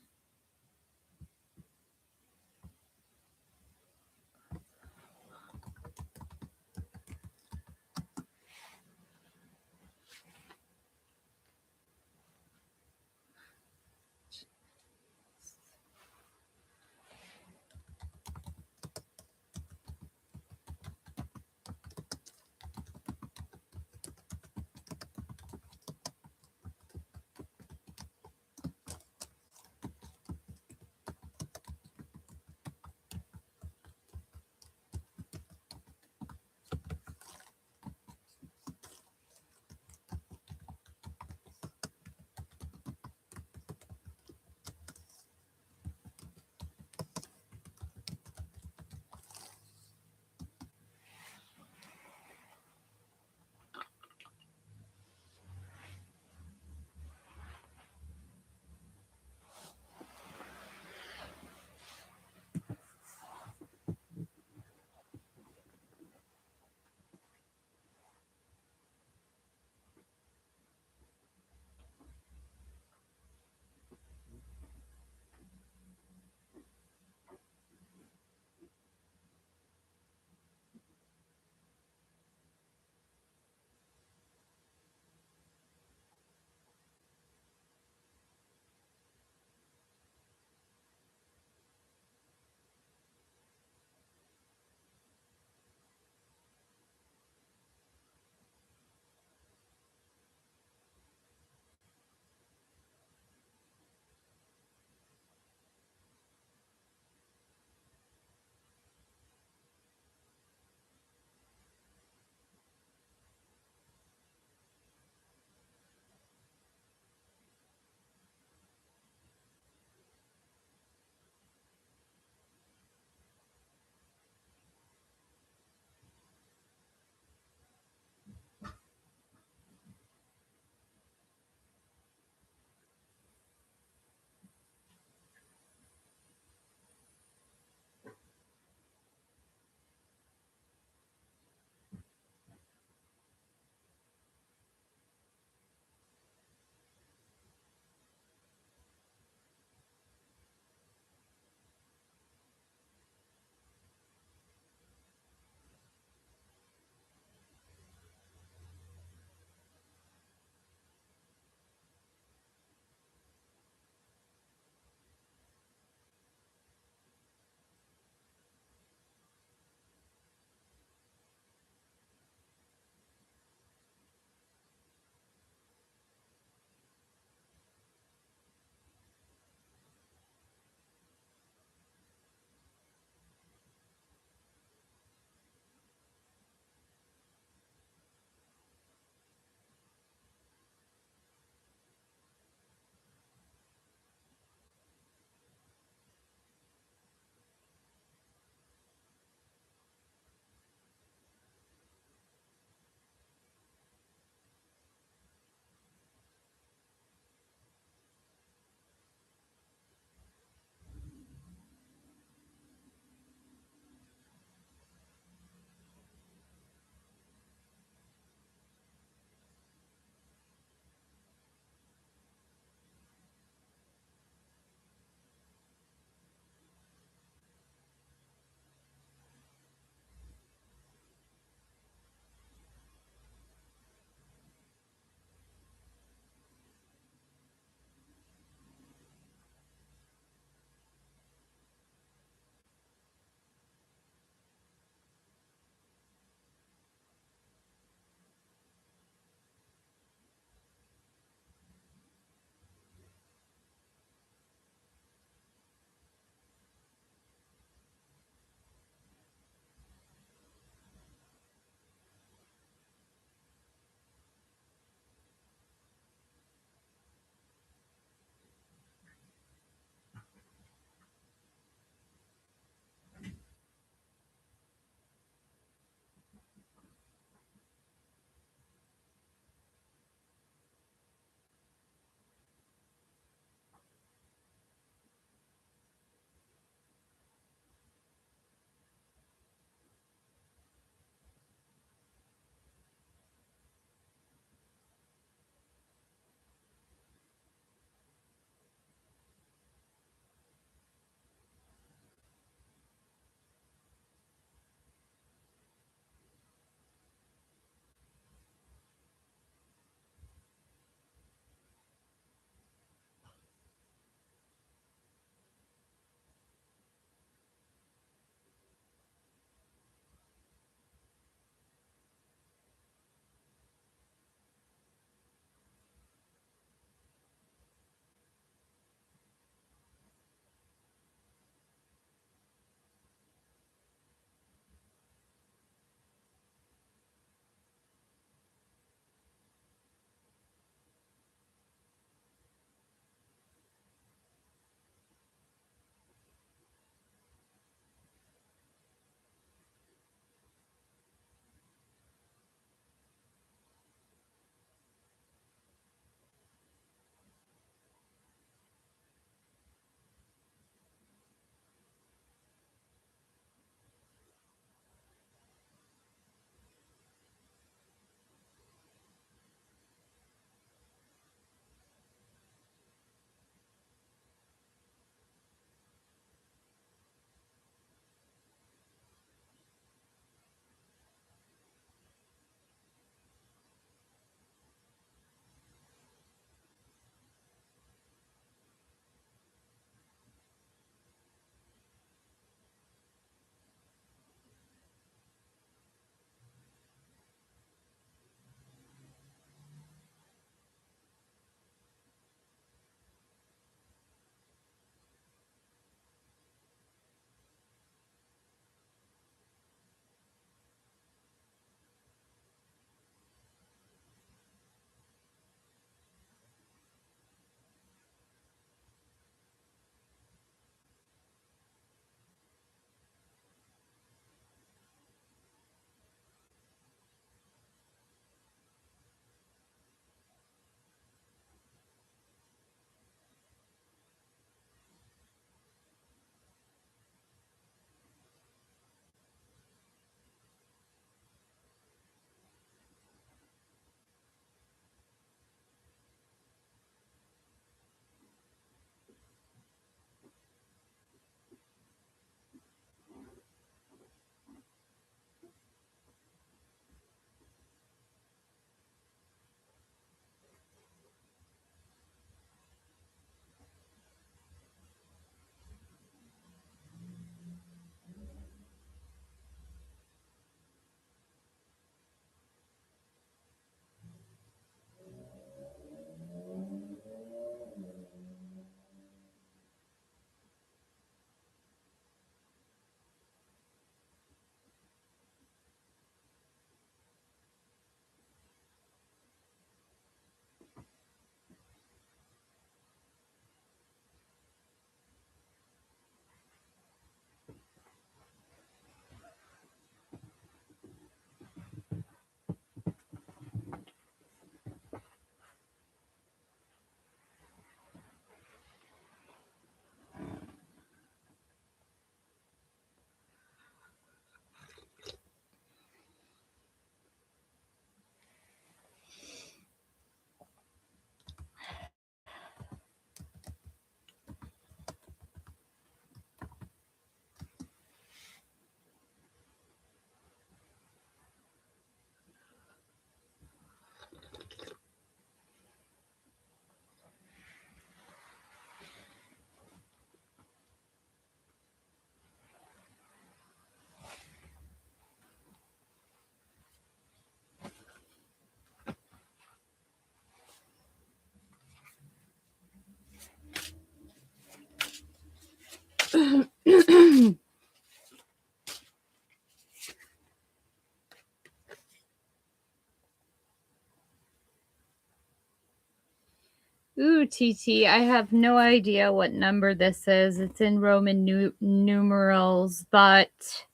Ooh, TT, I have no idea what number this is. It's in Roman numerals, but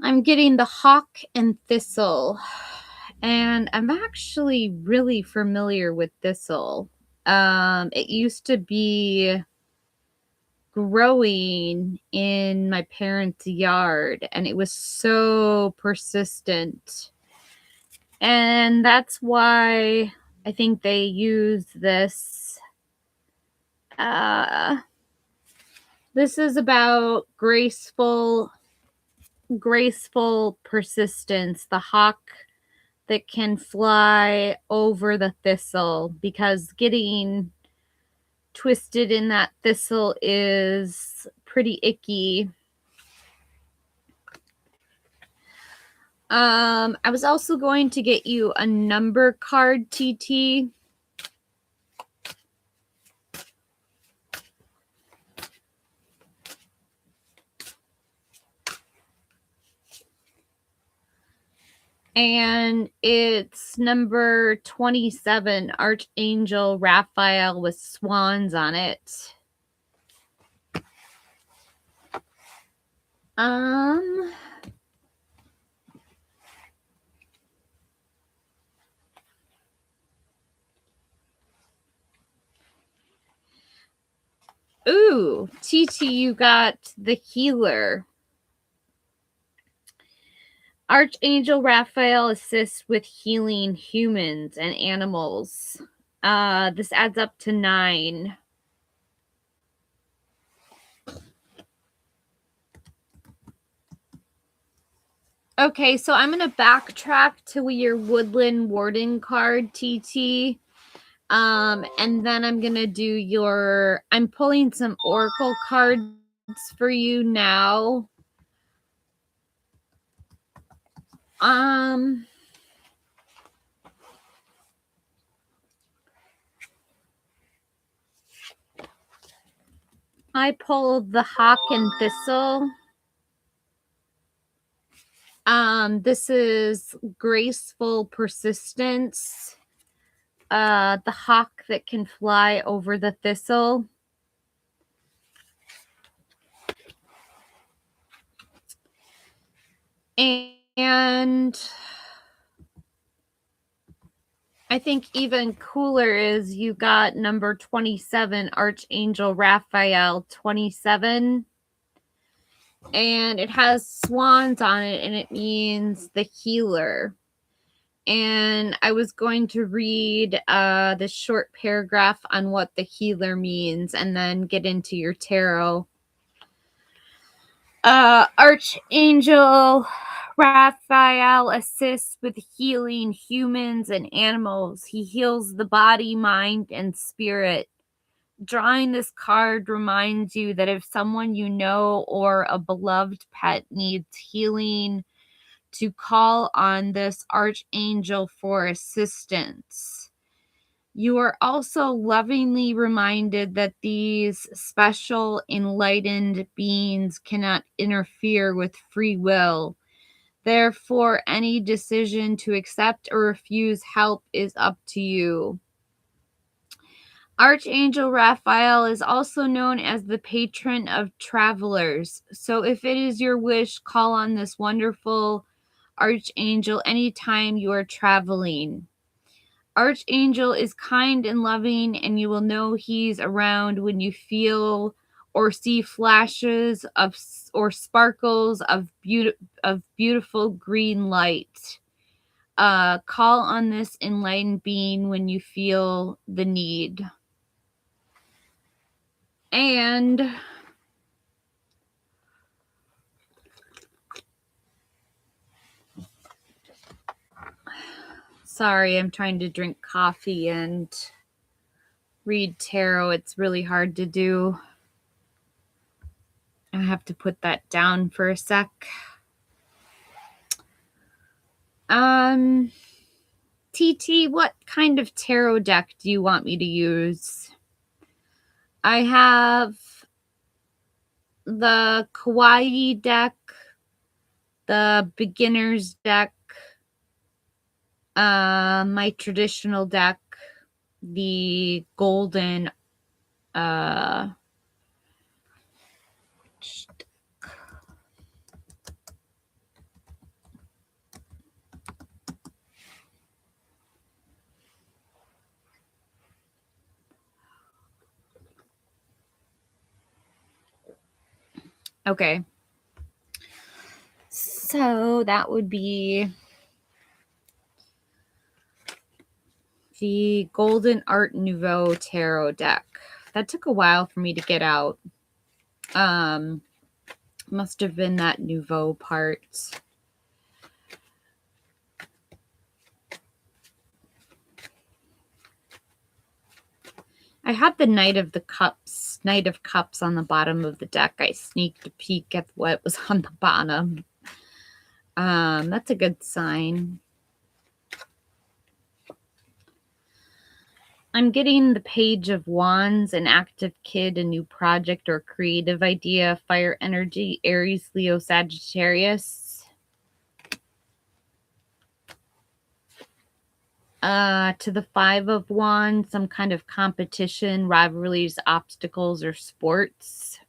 I'm getting the hawk and thistle. And I'm actually really familiar with thistle. It used to be growing in my parents' yard, and it was so persistent. And that's why I think they use this. This is about graceful persistence, the hawk that can fly over the thistle, because getting twisted in that thistle is pretty icky. I was also going to get you a number card, TT. And it's number 27, Archangel Raphael with swans on it. Ooh, TT, you got the healer. Archangel Raphael assists with healing humans and animals. This adds up to 9. Okay, so I'm going to backtrack to your Woodland Warden card, TT. And then I'm going to do I'm pulling some Oracle cards for you now. I pulled the Hawk and Thistle. This is graceful persistence. The hawk that can fly over the thistle. And I think even cooler is you got number 27, Archangel Raphael 27. And it has swans on it, and it means the healer. And I was going to read this short paragraph on what the healer means and then get into your tarot. Archangel Raphael assists with healing humans and animals. He heals the body, mind, and spirit. Drawing this card reminds you that if someone you know or a beloved pet needs healing, to call on this archangel for assistance. You are also lovingly reminded that these special enlightened beings cannot interfere with free will. Therefore, any decision to accept or refuse help is up to you. Archangel Raphael is also known as the patron of travelers. So if it is your wish, call on this wonderful Archangel anytime you are traveling. Archangel is kind and loving, and you will know he's around when you feel or see flashes of or sparkles of beautiful green light. Call on this enlightened being when you feel the need. And sorry, I'm trying to drink coffee and read tarot. It's really hard to do. I have to put that down for a sec. TT, what kind of tarot deck do you want me to use? I have the Kawaii deck, the beginner's deck, my traditional deck, the golden okay. So that would be the Golden Art Nouveau Tarot deck. That took a while for me to get out. Must have been that Nouveau part. I had the Knight of Cups on the bottom of the deck. I sneaked a peek at what was on the bottom. That's a good sign. I'm getting the Page of Wands, an active kid, a new project or creative idea, fire energy, Aries, Leo, Sagittarius. To the Five of Wands, some kind of competition, rivalries, obstacles, or sports.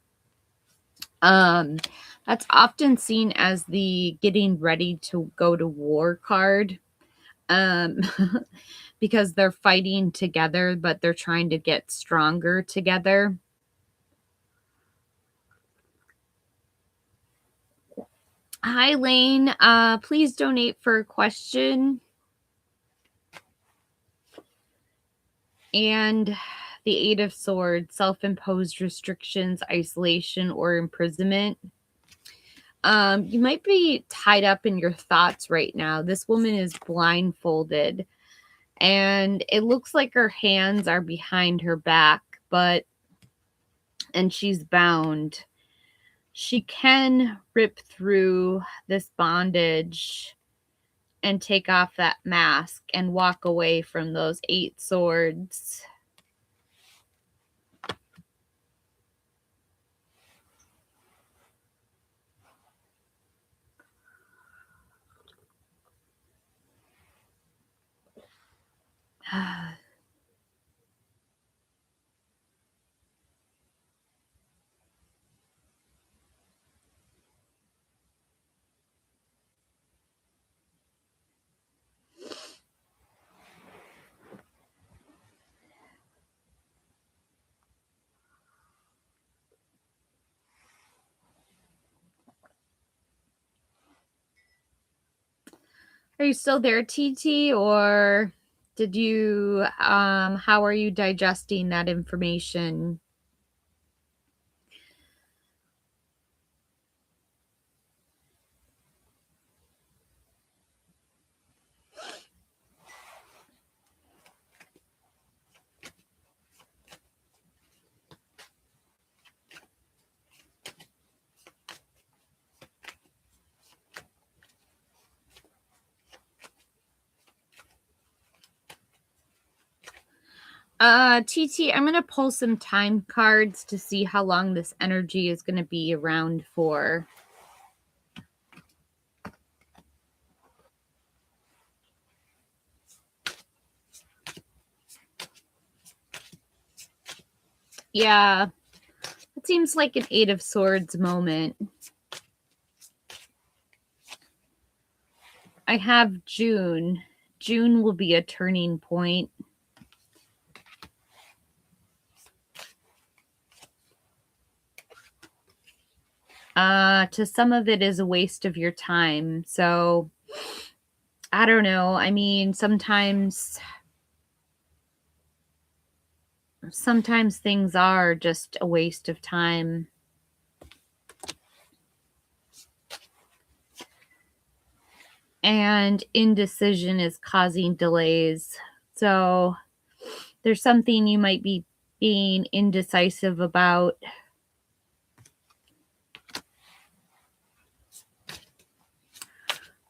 That's often seen as the getting ready to go to war card. Because they're fighting together, but they're trying to get stronger together. Hi, Lane. Please donate for a question. And the Eight of Swords, self-imposed restrictions, isolation, or imprisonment. You might be tied up in your thoughts right now. This woman is blindfolded, and it looks like her hands are behind her back, and she's bound. She can rip through this bondage and take off that mask and walk away from those 8 swords. Are you still there, TT, or did you, how are you digesting that information? TT, I'm going to pull some time cards to see how long this energy is going to be around for. Yeah, it seems like an 8 of Swords moment. I have June. June will be a turning point. To some of it is a waste of your time. So I don't know. I mean, sometimes things are just a waste of time. And indecision is causing delays. So there's something you might be being indecisive about.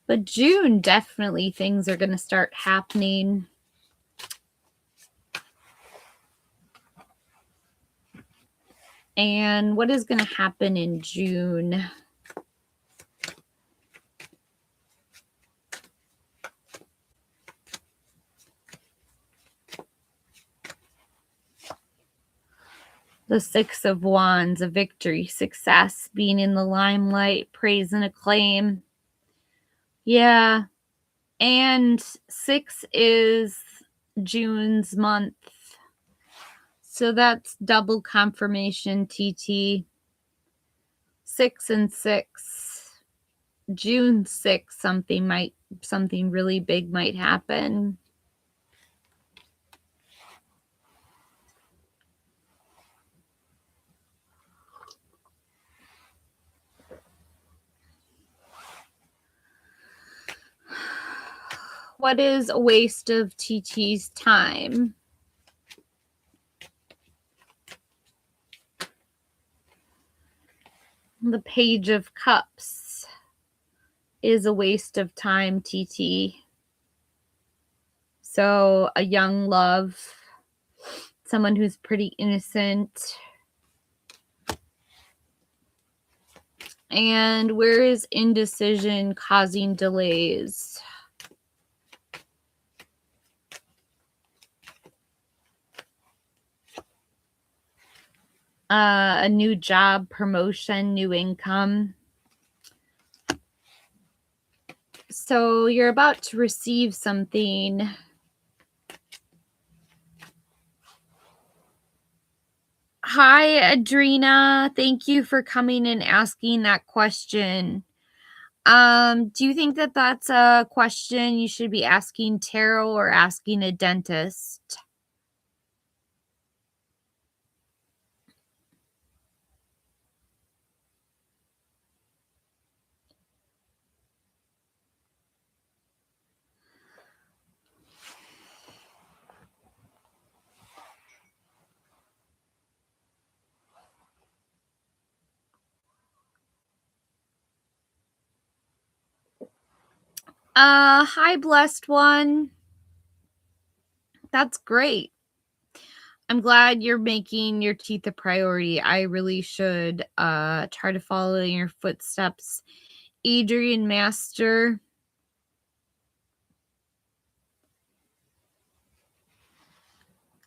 But June, definitely things are going to start happening. And what is going to happen in June? The Six of Wands, a victory, success, being in the limelight, praise and acclaim. Yeah. And 6 is June's month. So that's double confirmation, TT. 6 and 6. June 6th, something really big might happen. What is a waste of TT's time? The Page of Cups is a waste of time, TT. So a young love, someone who's pretty innocent. And where is indecision causing delays? A new job, promotion, new income. So you're about to receive something. Hi, Adrena. Thank you for coming and asking that question. Do you think that that's a question you should be asking tarot or asking a dentist? Hi, blessed one. That's great. I'm glad you're making your teeth a priority. I really should try to follow in your footsteps. Adrian Master.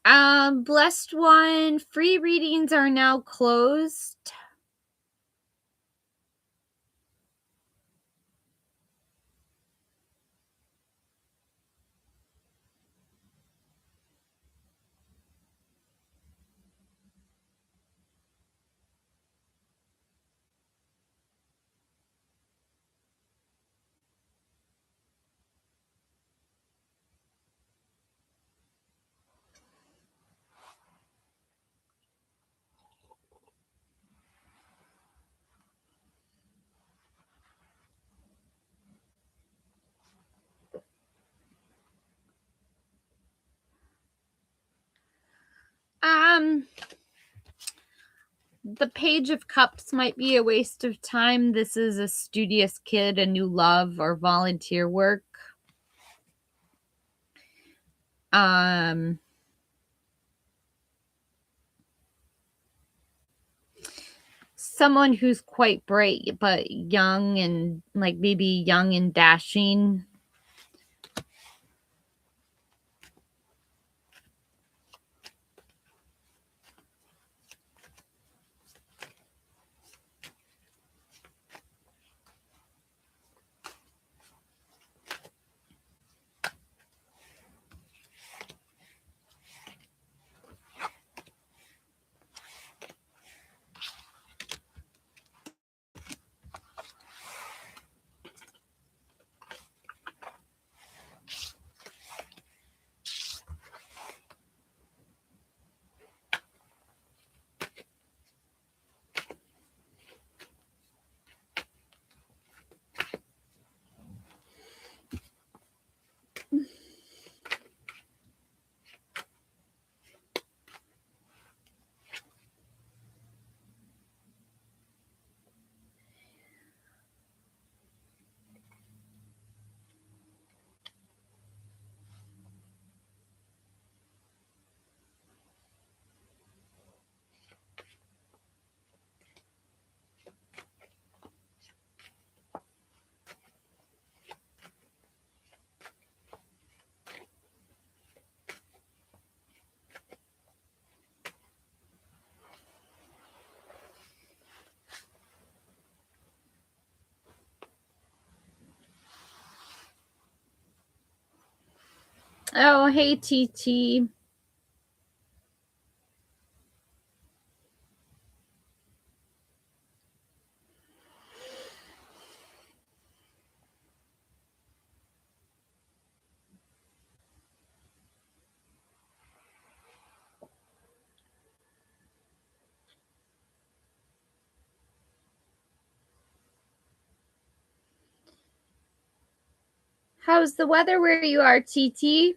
Blessed one, free readings are now closed. The Page of Cups might be a waste of time. This is a studious kid, a new love, or volunteer work. Someone who's quite bright, but young and maybe young and dashing. Oh, hey, TT. How's the weather where you are, TT?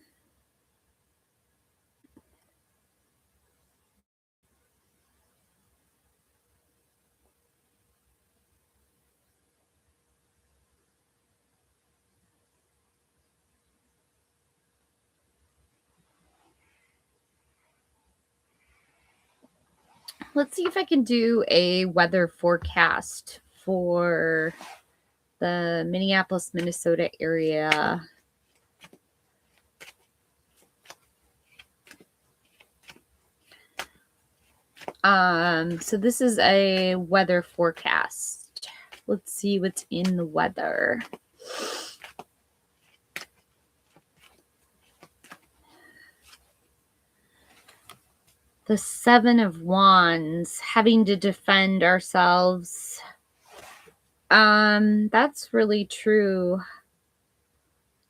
Let's see if I can do a weather forecast for the Minneapolis, Minnesota area. So this is a weather forecast. Let's see what's in the weather. The Seven of Wands, having to defend ourselves. That's really true.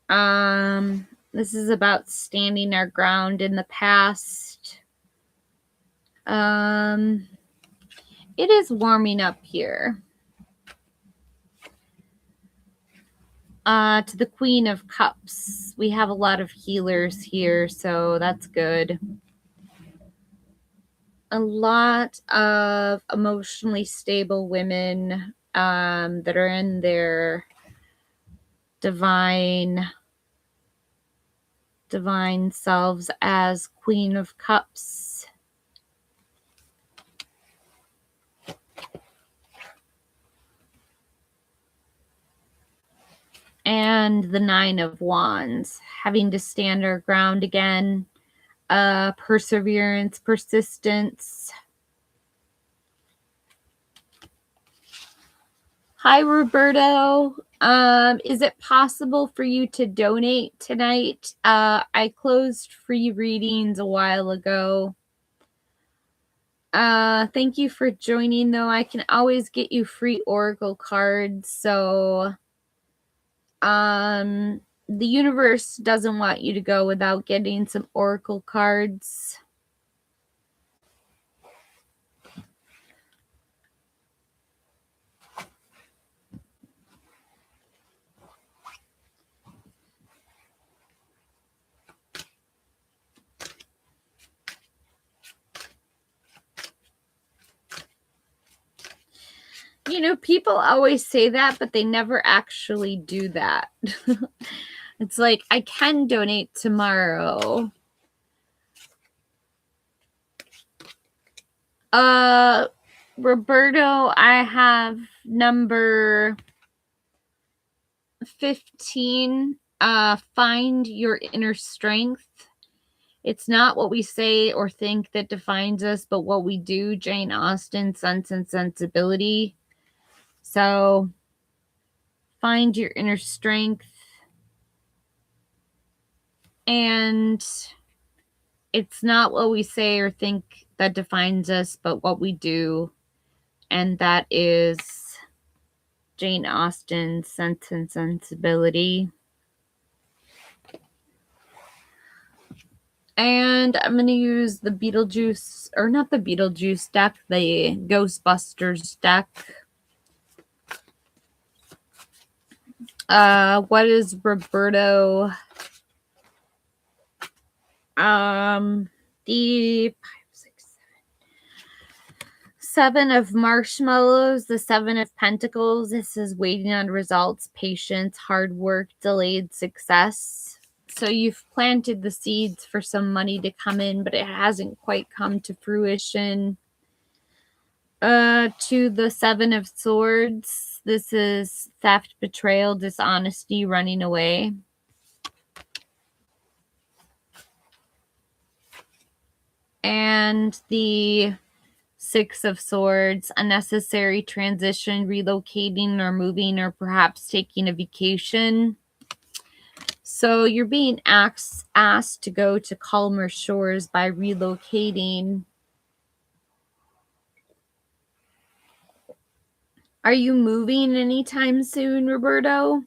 This is about standing our ground in the past. It is warming up here. To the Queen of Cups. We have a lot of healers here, so that's good. A lot of emotionally stable women that are in their divine selves as Queen of Cups. And the Nine of Wands, having to stand our ground again. Perseverance, persistence. Hi, Roberto. Is it possible for you to donate tonight? I closed free readings a while ago. Thank you for joining, though. I can always get you free oracle cards. So, the universe doesn't want you to go without getting some oracle cards. You know, people always say that, but they never actually do that. It's like, I can donate tomorrow. Roberto, I have number 15. Find your inner strength. It's not what we say or think that defines us, but what we do. Jane Austen, Sense and Sensibility. So, find your inner strength. And it's not what we say or think that defines us, but what we do. And that is Jane Austen's Sense and Sensibility. And I'm going to use the Beetlejuice, or not the Beetlejuice deck, the Ghostbusters deck. What is Roberto? The 7 of Marshmallows, the 7 of Pentacles. This is waiting on results, patience, hard work, delayed success. So you've planted the seeds for some money to come in, but it hasn't quite come to fruition. To the 7 of Swords. This is theft, betrayal, dishonesty, running away. And the 6 of Swords, unnecessary transition, relocating or moving, or perhaps taking a vacation. So you're being asked to go to calmer shores by relocating. Are you moving anytime soon, Roberto?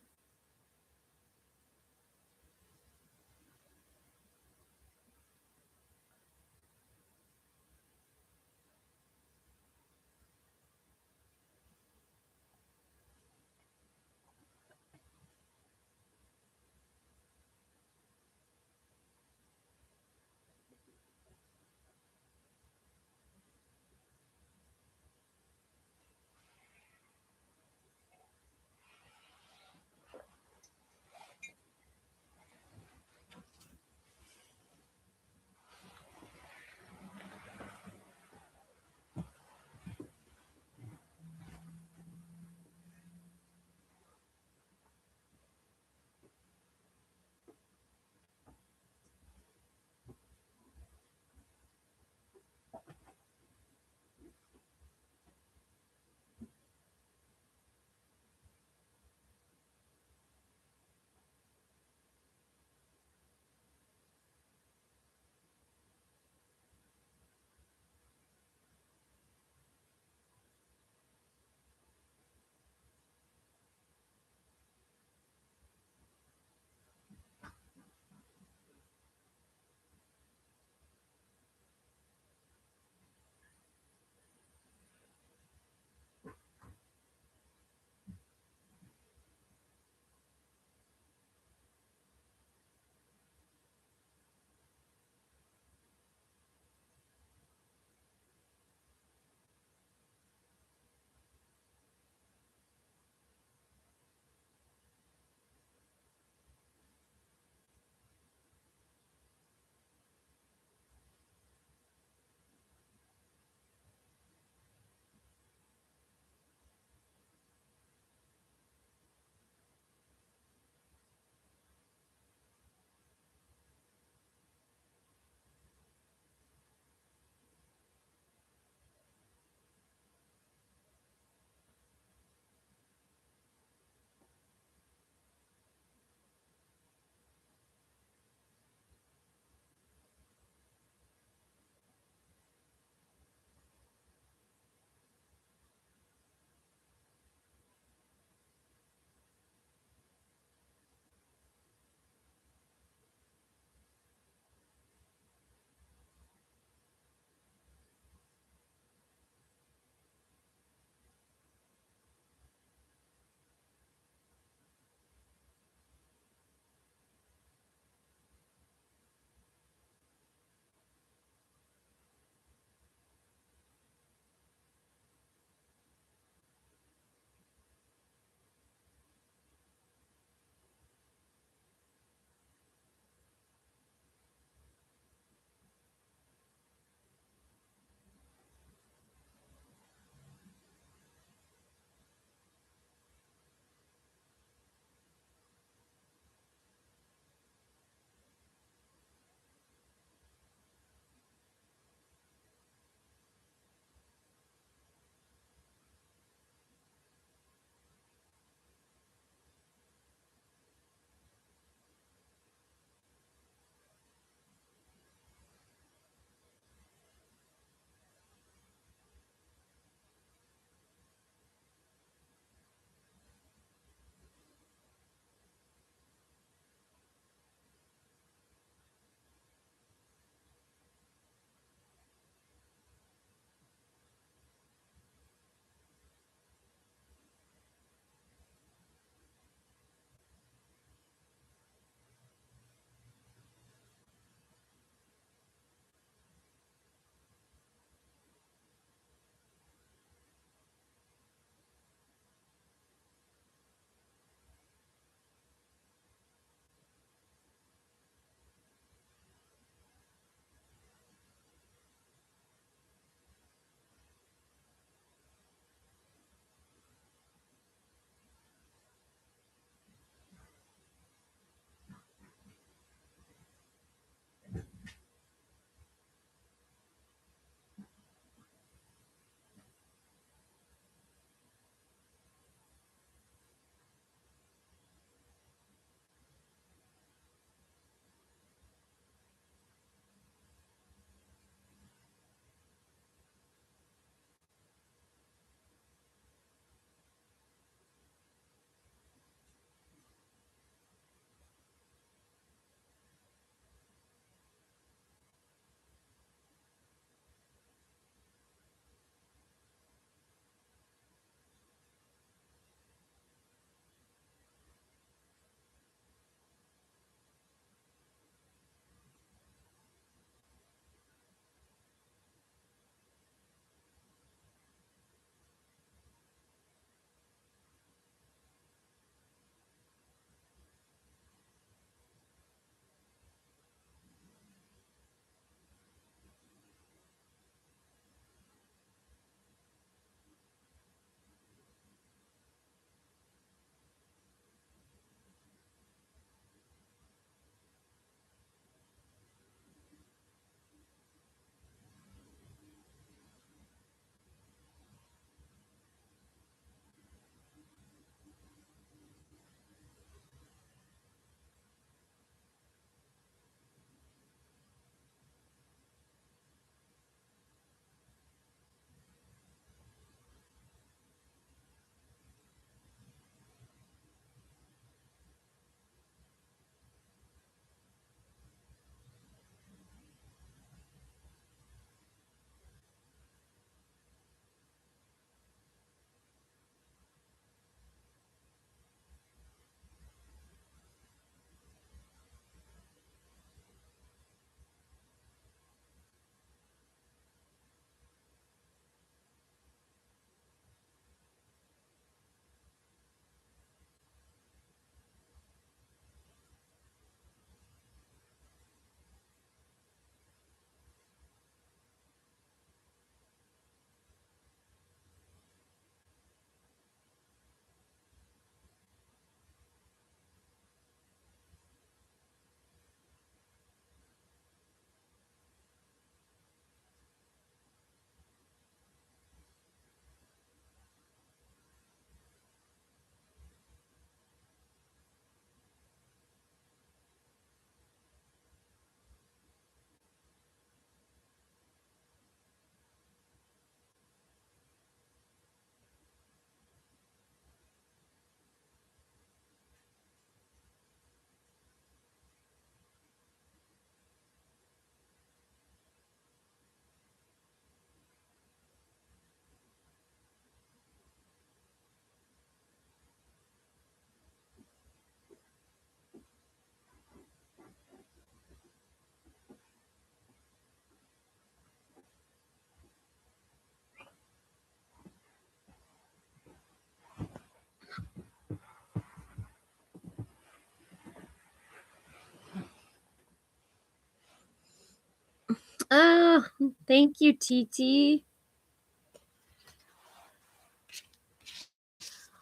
Oh, thank you, TT.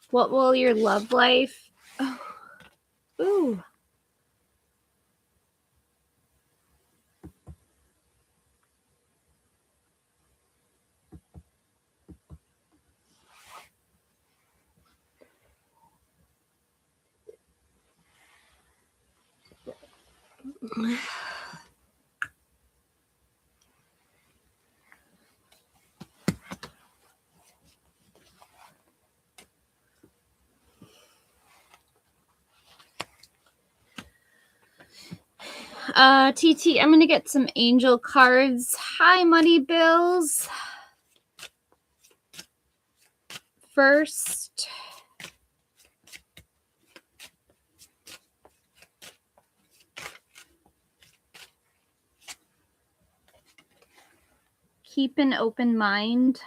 What will your love life? Oh, ooh. TT, I'm gonna get some angel cards. Hi, Money Bills. First, keep an open mind.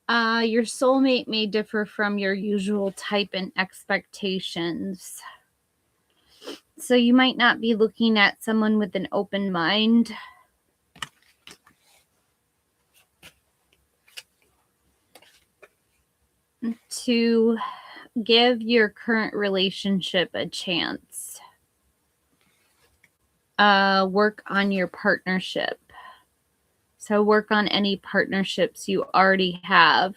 Your soulmate may differ from your usual type and expectations. So you might not be looking at someone with an open mind. To give your current relationship a chance. Work on your partnership. So work on any partnerships you already have.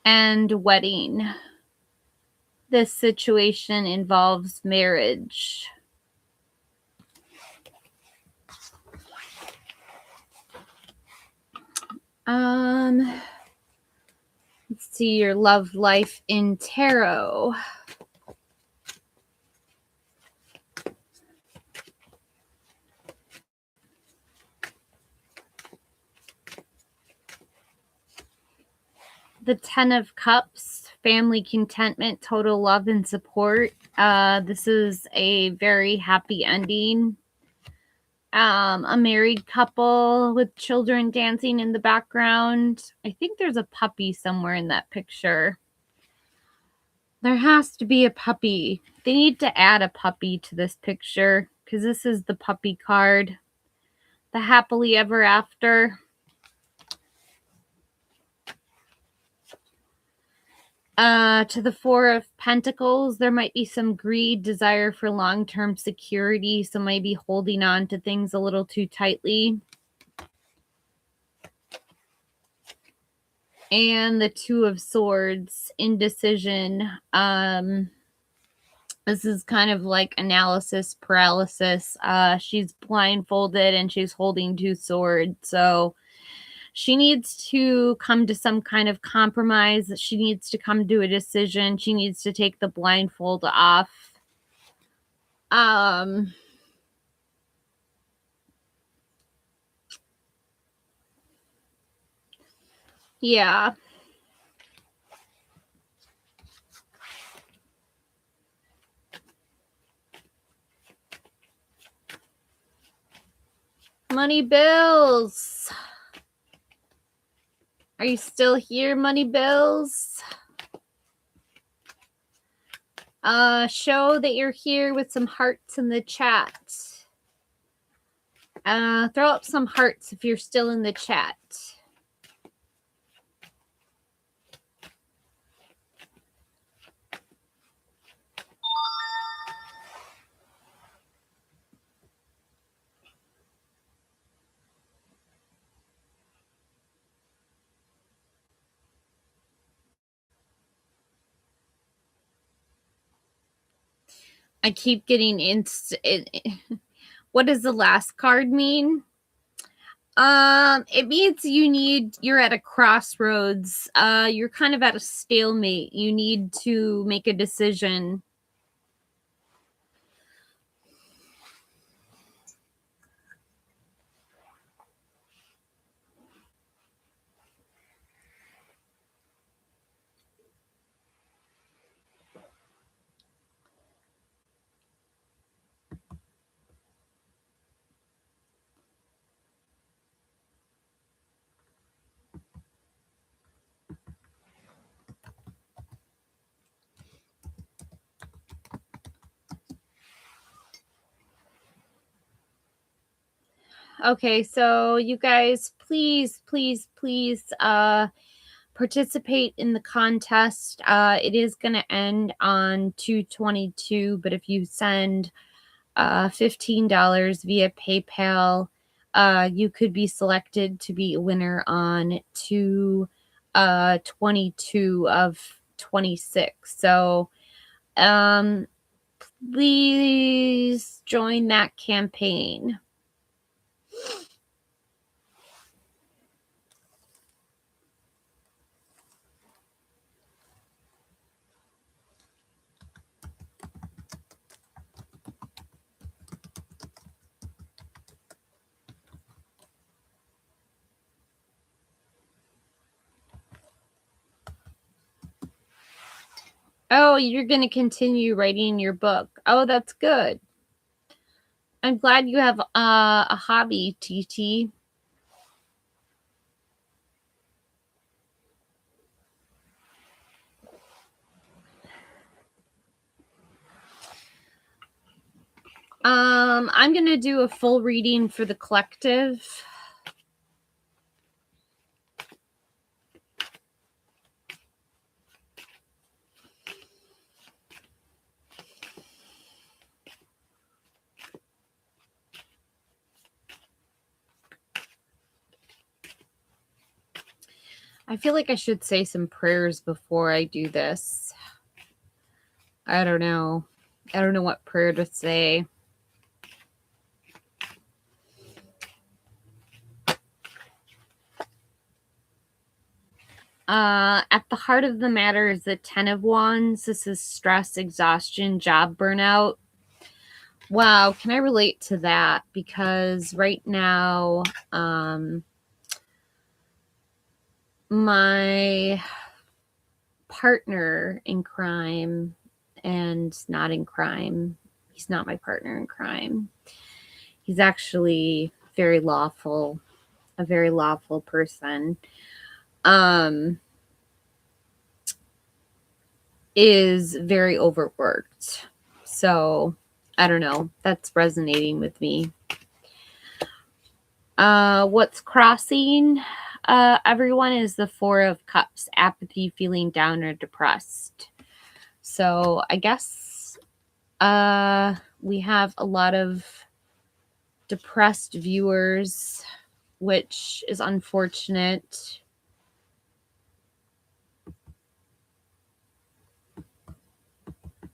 And wedding. This situation involves marriage. Let's see your love life in tarot. The 10 of Cups, family contentment, total love and support. This is a very happy ending. A married couple with children dancing in the background. I think there's a puppy somewhere in that picture. There has to be a puppy. They need to add a puppy to this picture because this is the puppy card. The happily ever after. To the 4 of Pentacles, there might be some greed, desire for long-term security, so maybe holding on to things a little too tightly. And the 2 of Swords, indecision. This is kind of like analysis paralysis. She's blindfolded and she's holding 2 swords, so she needs to come to some kind of compromise. She needs to come to a decision. She needs to take the blindfold off. Yeah. Money Bills. Are you still here, Money Bills? Show that you're here with some hearts in the chat. Throw up some hearts if you're still in the chat. I keep getting what does the last card mean? It means you're at a crossroads. You're kind of at a stalemate. You need to make a decision. Okay, so you guys, please, please, please, participate in the contest. It is going to end on 2/22, but if you send $15 via PayPal, you could be selected to be a winner on 2/22 of 26. So please join that campaign. Oh, you're going to continue writing your book. Oh, that's good. I'm glad you have a hobby, TT. I'm going to do a full reading for the collective. I feel like I should say some prayers before I do this. I don't know. I don't know what prayer to say. At the heart of the matter is the 10 of Wands. This is stress, exhaustion, job burnout. Wow, can I relate to that? Because right now, my partner in crime and not in crime, he's not my partner in crime. He's actually very lawful, a very lawful person. Is very overworked. So I don't know. That's resonating with me. What's crossing everyone is the Four of Cups, apathy, feeling down or depressed. So I guess we have a lot of depressed viewers, which is unfortunate.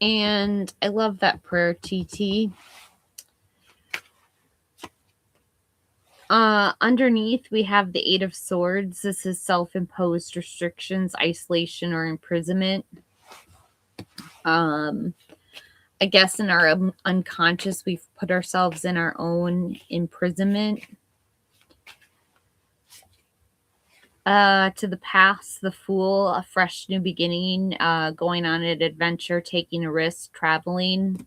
And I love that prayer, TT. Underneath, we have the Eight of Swords. This is self-imposed restrictions, isolation, or imprisonment. I guess in our unconscious, we've put ourselves in our own imprisonment. To the past, the Fool, a fresh new beginning, going on an adventure, taking a risk, traveling.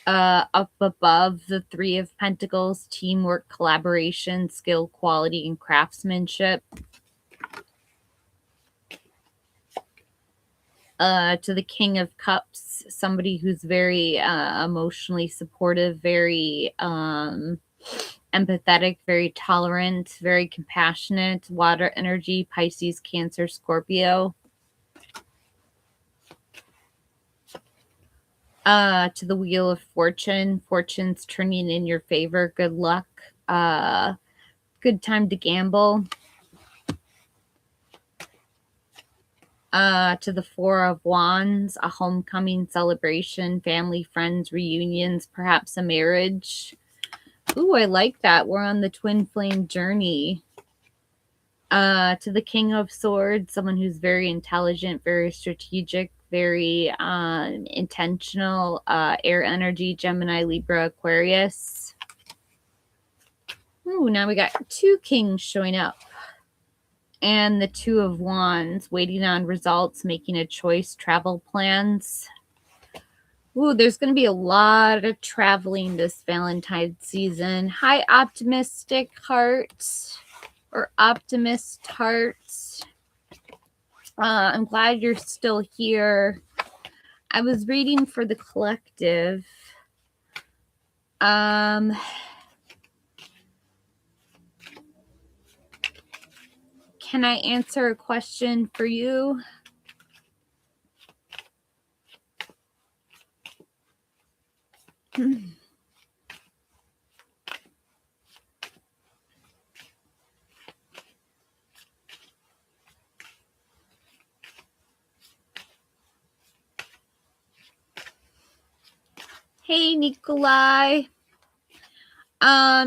Up above, the Three of Pentacles, teamwork, collaboration, skill, quality, and craftsmanship. To the King of Cups, somebody who's very emotionally supportive, very empathetic, very tolerant, very compassionate. Water energy, Pisces, Cancer, Scorpio. To the Wheel of Fortune, fortune's turning in your favor. Good luck. Good time to gamble. To the Four of Wands, a homecoming, celebration, family, friends, reunions, perhaps a marriage. Ooh, I like that. We're on the twin flame journey. To the King of Swords, someone who's very intelligent, very strategic, very intentional, air energy, Gemini, Libra, Aquarius. Ooh, now we got two kings showing up. And the Two of Wands, waiting on results, making a choice, travel plans. Ooh, there's going to be a lot of traveling this Valentine's season. Hi, optimistic heart or optimist heart. I'm glad you're still here. I was reading for the collective. Can I answer a question for you? Hey, Nikolai.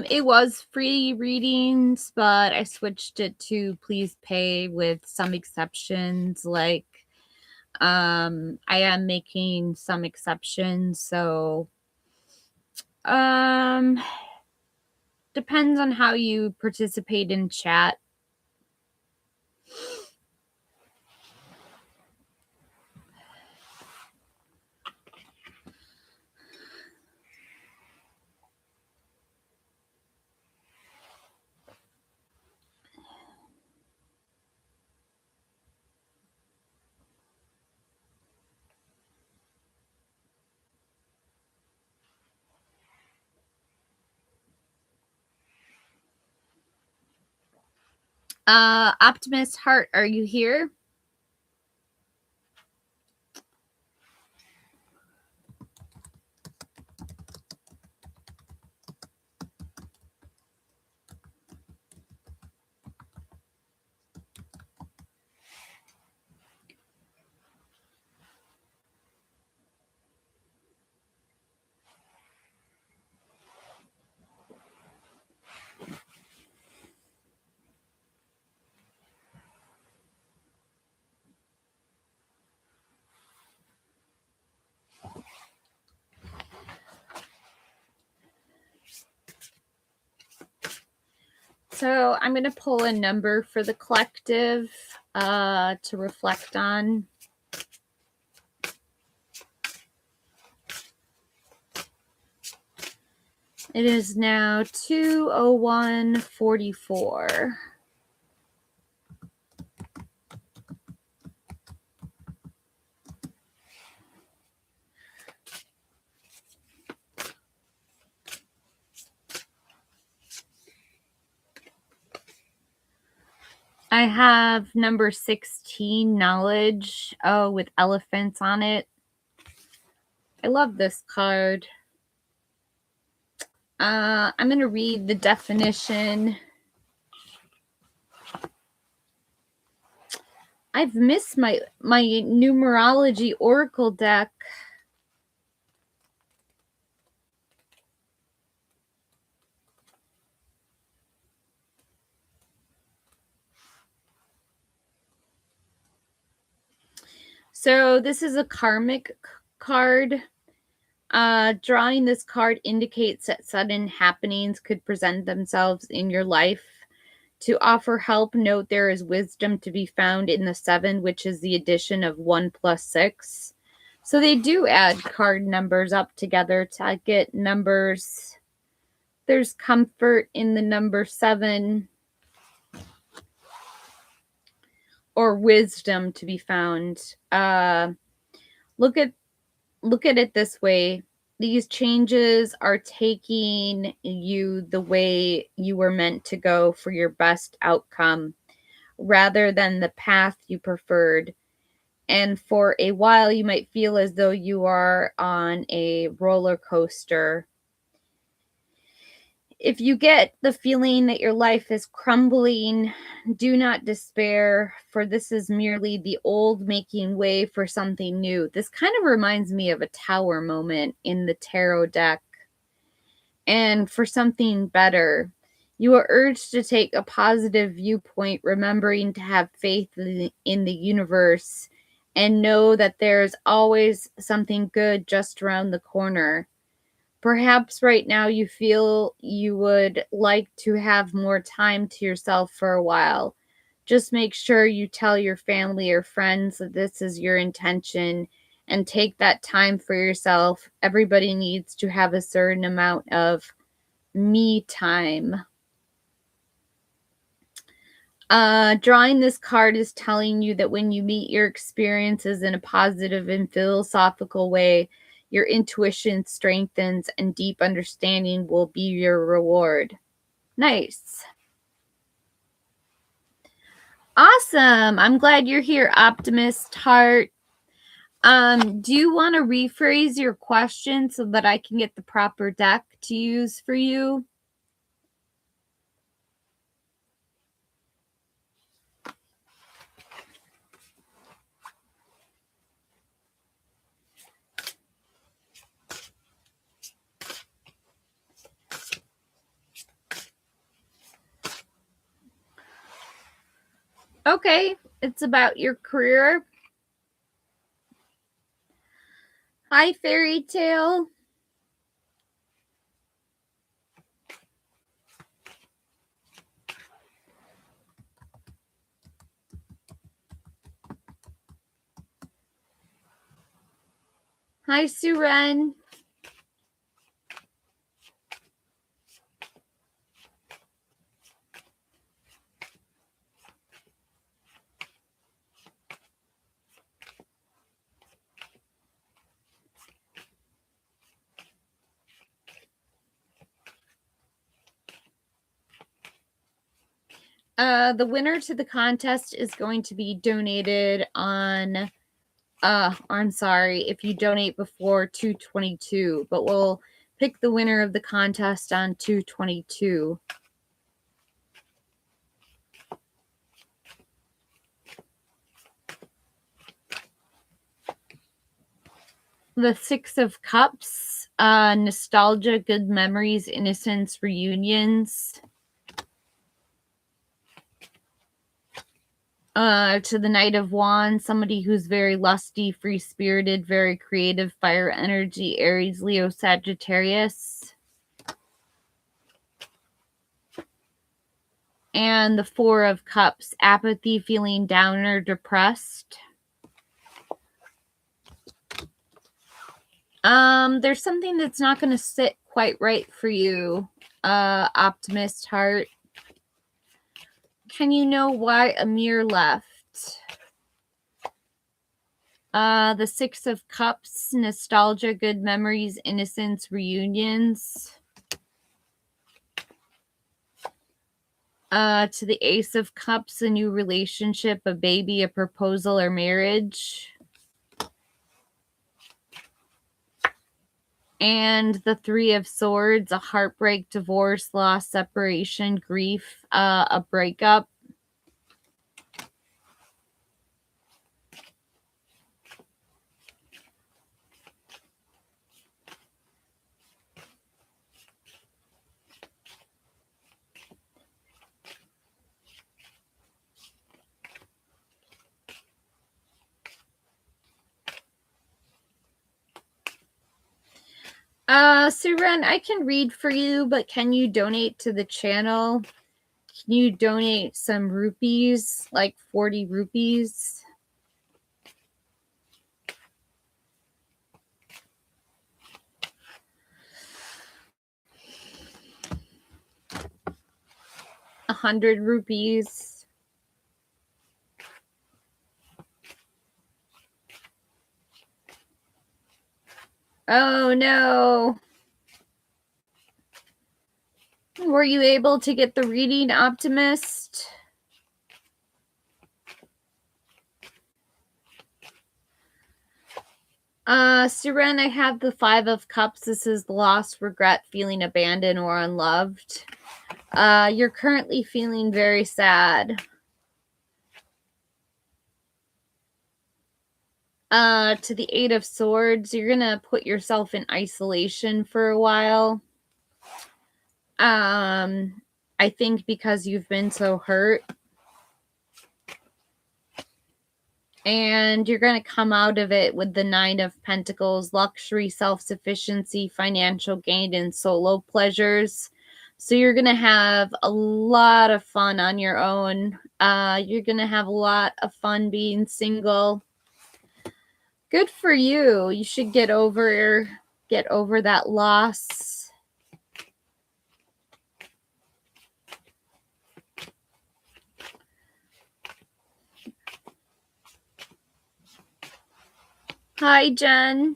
It was free readings, but I switched it to please pay with some exceptions. Like, I am making some exceptions, so depends on how you participate in chat. Optimist Heart, are you here? So I'm going to pull a number for the collective to reflect on. It is now 2:01:44. I have number 16, knowledge. Oh, with elephants on it. I love this card. I'm going to read the definition. I've missed my numerology oracle deck. So this is a karmic card. Drawing this card indicates that sudden happenings could present themselves in your life. To offer help, note there is wisdom to be found in the 7, which is the addition of 1 plus 6. So they do add card numbers up together to get numbers. There's comfort in the number 7, or wisdom to be found. Look at it this way. These changes are taking you the way you were meant to go for your best outcome, rather than the path you preferred. And for a while, you might feel as though you are on a roller coaster. If you get the feeling that your life is crumbling, do not despair, for this is merely the old making way for something new. This kind of reminds me of a tower moment in the tarot deck. And for something better, you are urged to take a positive viewpoint, remembering to have faith in the universe and know that there's always something good just around the corner. Perhaps right now you feel you would like to have more time to yourself for a while. Just make sure you tell your family or friends that this is your intention and take that time for yourself. Everybody needs to have a certain amount of me time. Drawing this card is telling you that when you meet your experiences in a positive and philosophical way, Your intuition strengthens and deep understanding will be your reward. Nice. Awesome. I'm glad you're here, Optimist Heart. Do you want to rephrase your question so that I can get the proper deck to use for you? Okay, it's about your career. Hi, Fairy Tale. Hi, Suren. The winner to the contest is going to be donated on, I'm sorry, if you donate before 2/22, but we'll pick the winner of the contest on 2/22. The Six of Cups, nostalgia, good memories, innocence, reunions. To the Knight of Wands, somebody who's very lusty, free-spirited, very creative, fire energy, Aries, Leo, Sagittarius. And the Four of Cups, apathy, feeling down or depressed. There's something that's not going to sit quite right for you, Optimist Heart. Can you know why Amir left? The Six of Cups, nostalgia, good memories, innocence, reunions. To the Ace of Cups, a new relationship, a baby, a proposal, or marriage. And the Three of Swords, a heartbreak, divorce, loss, separation, grief, a breakup. Suren, I can read for you, but can you donate to the channel? Can you donate some rupees, like 40 rupees? ₹100. Oh no. Were you able to get the reading, Optimist? Suren, I have the Five of Cups. This is loss, regret, feeling abandoned or unloved. You're currently feeling very sad. To the Eight of Swords, you're gonna put yourself in isolation for a while. I think because you've been so hurt. And you're going to come out of it with the Nine of Pentacles, luxury, self-sufficiency, financial gain, and solo pleasures. So you're going to have a lot of fun on your own. You're going to have a lot of fun being single. Good for you. You should get over that loss. Hi, Jen.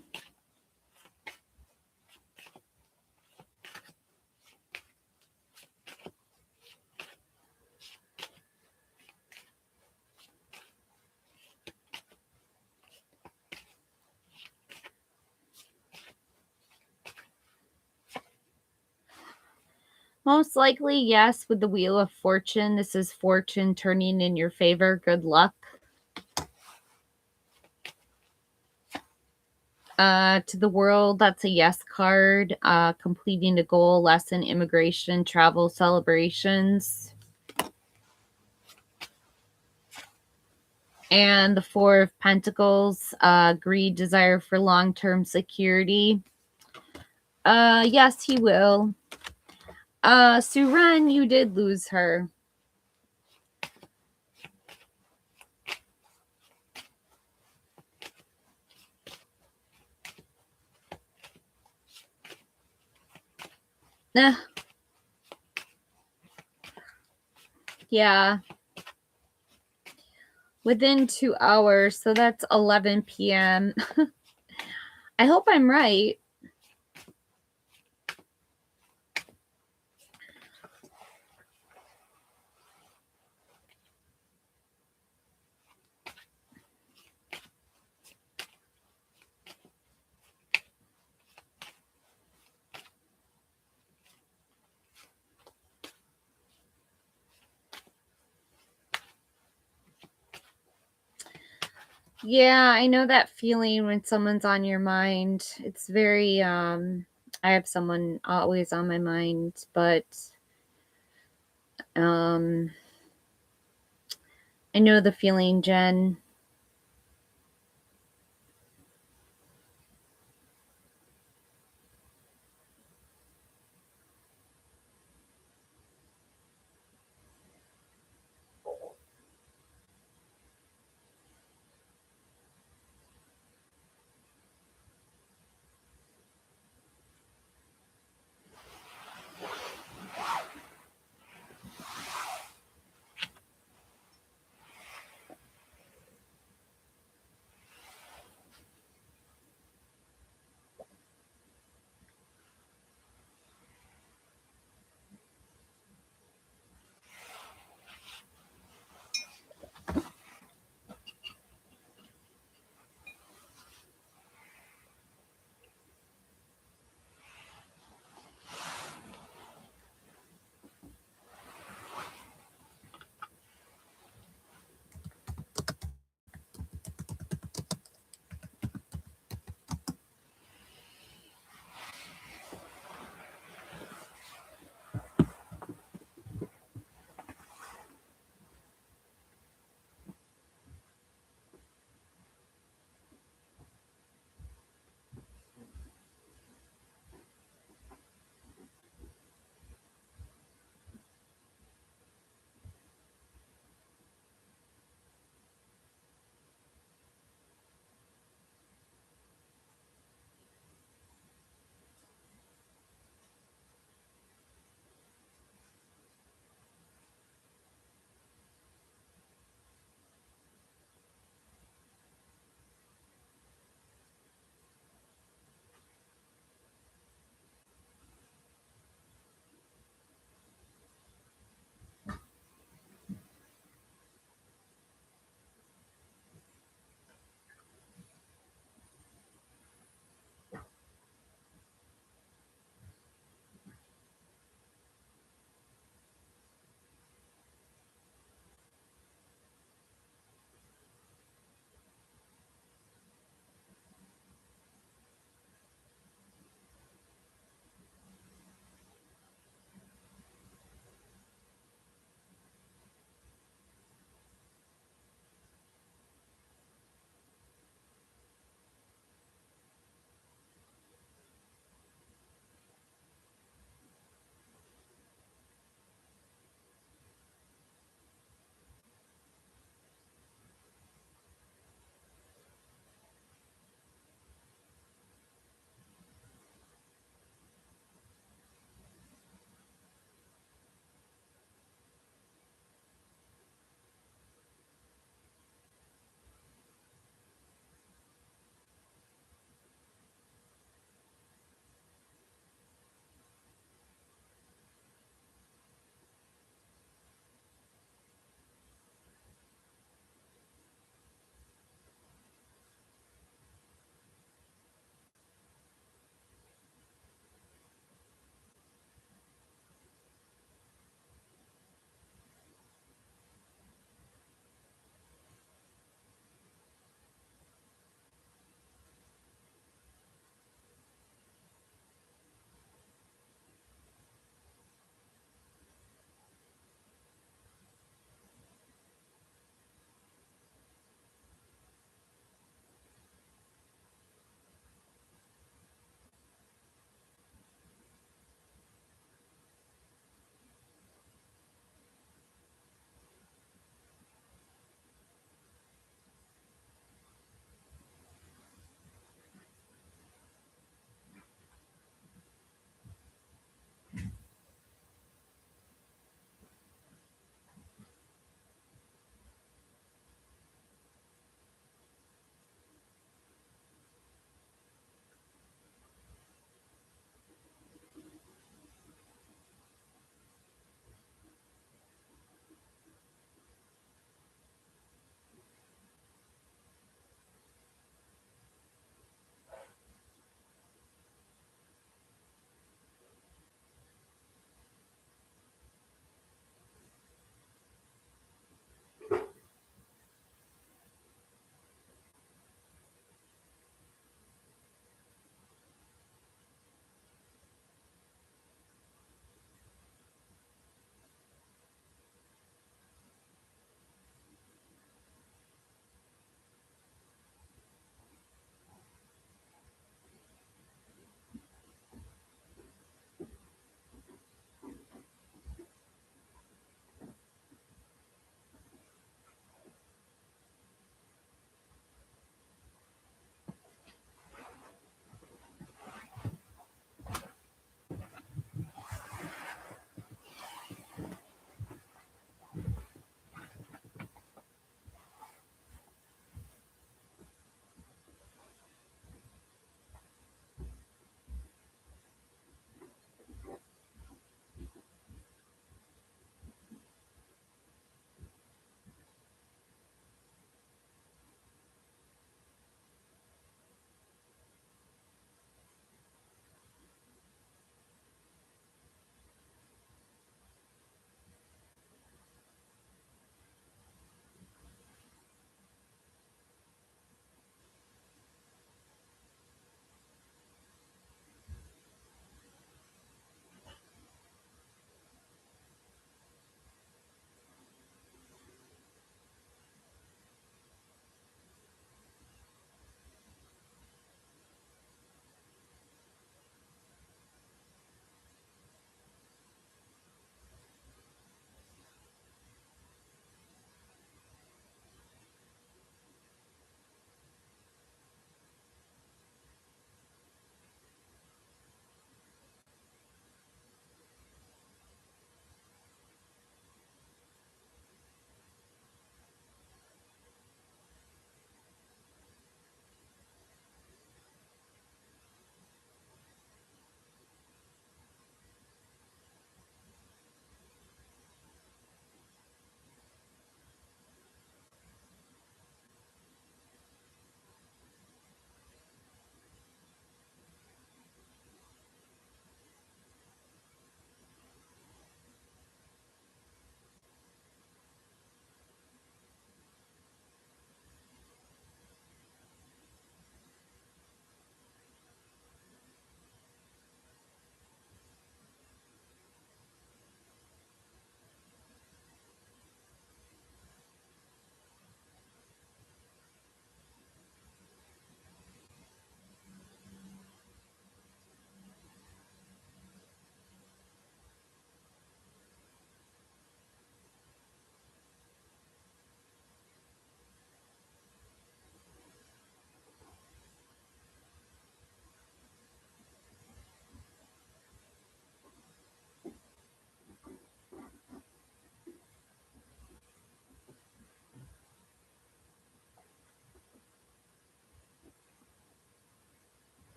Most likely, yes, with the Wheel of Fortune. This is fortune turning in your favor. Good luck. To the World, that's a yes card. Completing a goal, lesson, immigration, travel, celebrations. And the Four of Pentacles, greed, desire for long-term security. Yes, he will. Suren, you did lose her. Eh, yeah. Within 2 hours, so that's 11 p.m. I hope I'm right. Yeah, I know that feeling when someone's on your mind. It's very, I have someone always on my mind, but I know the feeling, Jen.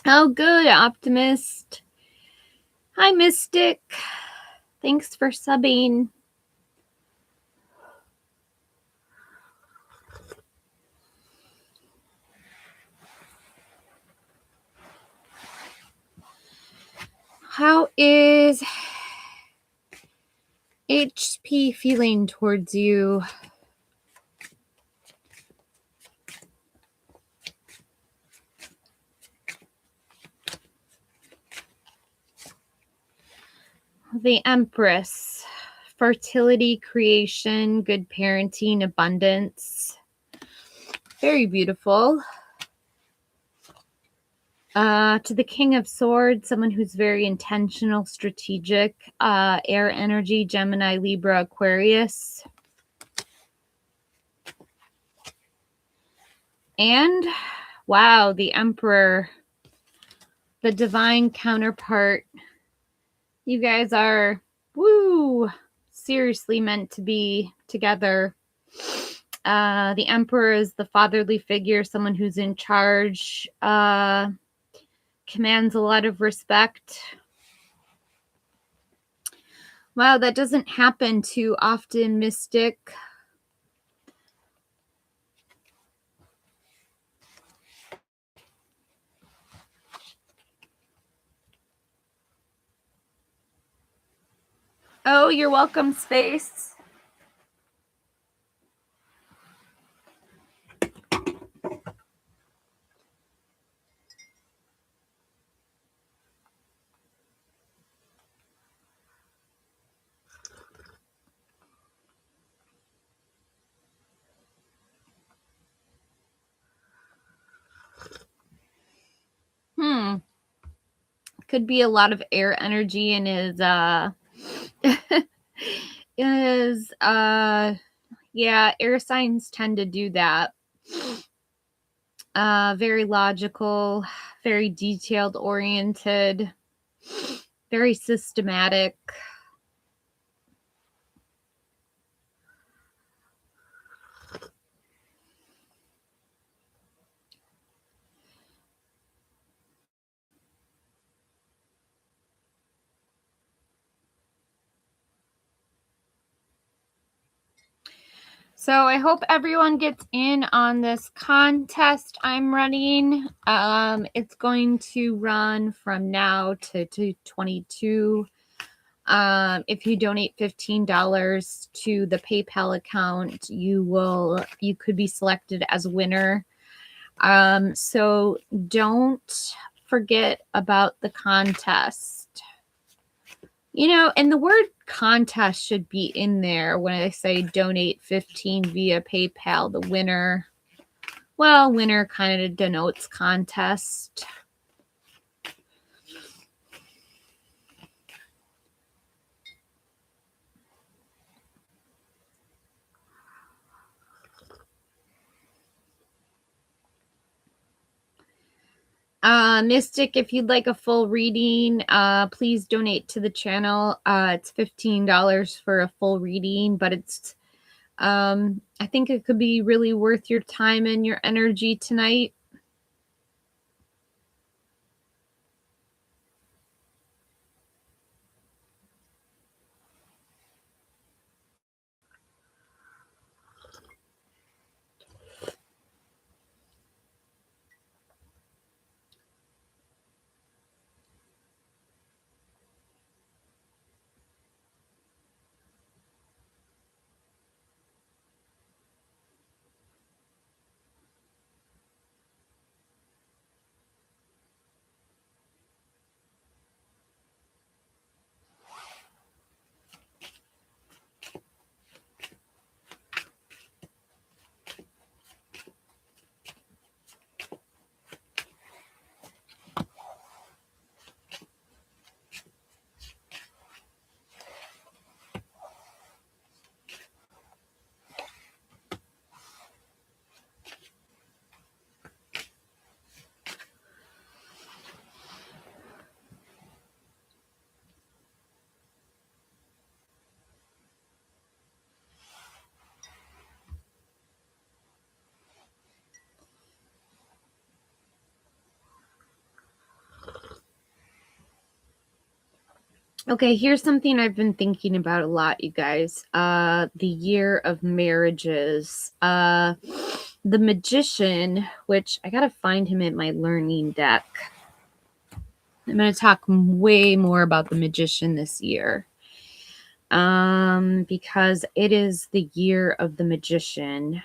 Oh, good, Optimist. Hi, Mystic. Thanks for subbing. How is HP feeling towards you? The Empress. Fertility, creation, good parenting, abundance. Very beautiful. To the King of Swords, someone who's very intentional, strategic, air energy, Gemini, Libra, Aquarius. And wow, the Emperor, the divine counterpart. You guys are, woo, seriously meant to be together. The Emperor is the fatherly figure, someone who's in charge, commands a lot of respect. Wow, that doesn't happen too often, Mystic. Oh, you're welcome, Space. Could be a lot of air energy in his yeah, air signs tend to do that. Very logical, very detailed oriented, very systematic. So I hope everyone gets in on this contest I'm running. It's going to run from now to 22. If you donate $15 to the PayPal account, you could be selected as a winner. So don't forget about the contest. You know, and the word contest should be in there when I say donate 15 via PayPal. The winner, well, winner kind of denotes contest. Mystic, if you'd like a full reading, please donate to the channel. It's $15 for a full reading, but it's I think it could be really worth your time and your energy tonight. Okay, here's something I've been thinking about a lot, you guys. The year of marriages. The Magician, which I gotta find him in my learning deck. I'm gonna talk way more about the Magician this year. Because it is the year of the Magician.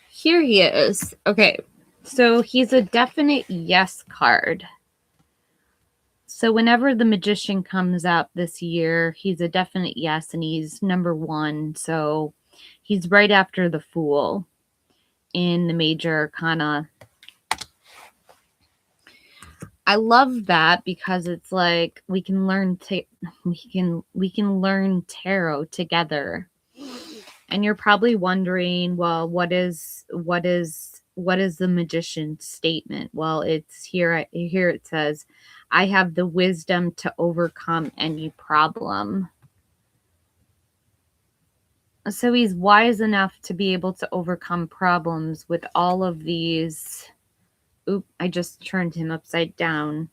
Here he is. Okay, so he's a definite yes card. So whenever the Magician comes out this year, he's a definite yes, and he's number 1. So he's right after the Fool in the Major Arcana. I love that because it's like we can learn we can learn tarot together. And you're probably wondering, well, what is the Magician's statement? Well, it's here it says, I have the wisdom to overcome any problem. So he's wise enough to be able to overcome problems with all of these. Oop, I just turned him upside down.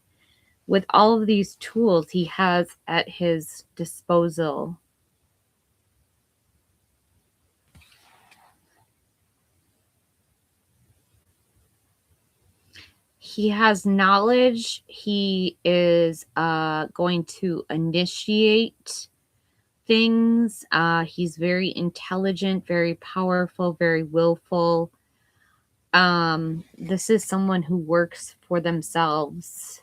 With all of these tools he has at his disposal. He has knowledge. He is going to initiate things. He's very intelligent, very powerful, very willful. This is someone who works for themselves.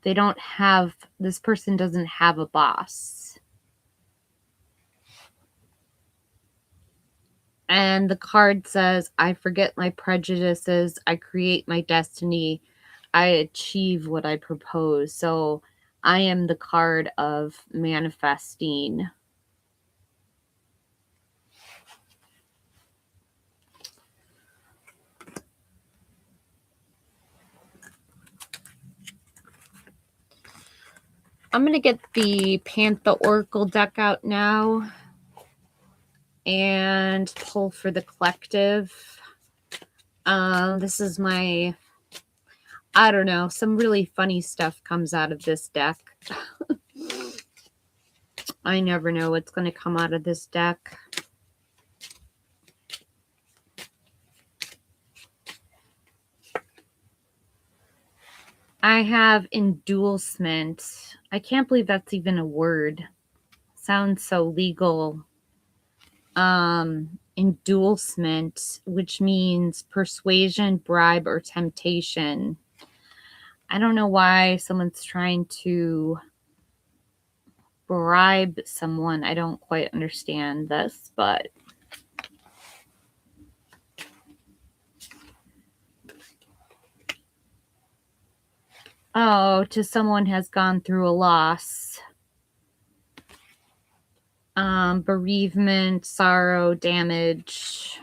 This person doesn't have a boss. And the card says, I forget my prejudices. I create my destiny. I achieve what I propose. So I am the card of manifesting. I'm going to get the Panther Oracle deck out now and pull for the collective. This is my, I don't know, some really funny stuff comes out of this deck. I never know what's going to come out of this deck. I have endulsement. I can't believe that's even a word. Sounds so legal. Endulsement, which means persuasion, bribe, or temptation. I don't know why someone's trying to bribe someone. I don't quite understand this, but to someone has gone through a loss. Bereavement, sorrow, damage.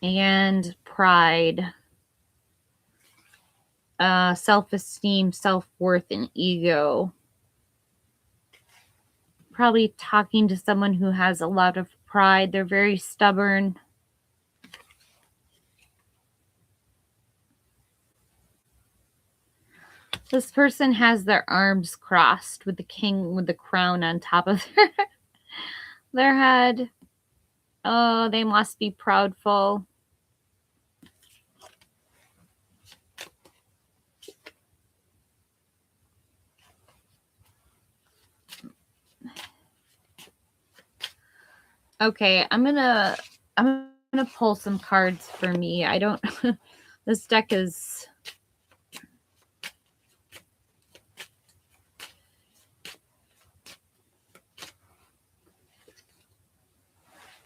And pride. Self-esteem, self-worth, and ego. Probably talking to someone who has a lot of pride. They're very stubborn. This person has their arms crossed with the king with the crown on top of their head. Oh, they must be proudful. Okay, I'm gonna pull some cards for me. I don't this deck is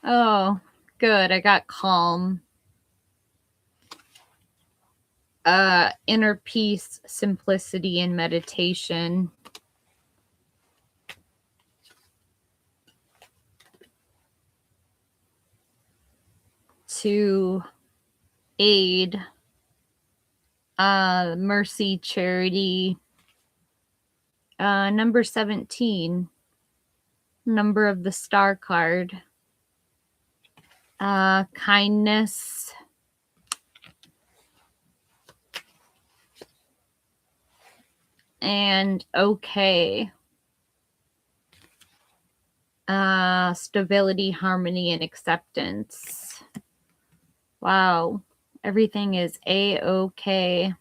Oh, good. I got calm. Inner peace, simplicity, and meditation. To aid, mercy, charity. Number 17, number of the star card. Kindness. And okay. Stability, harmony, and acceptance. Wow. Everything is A-okay.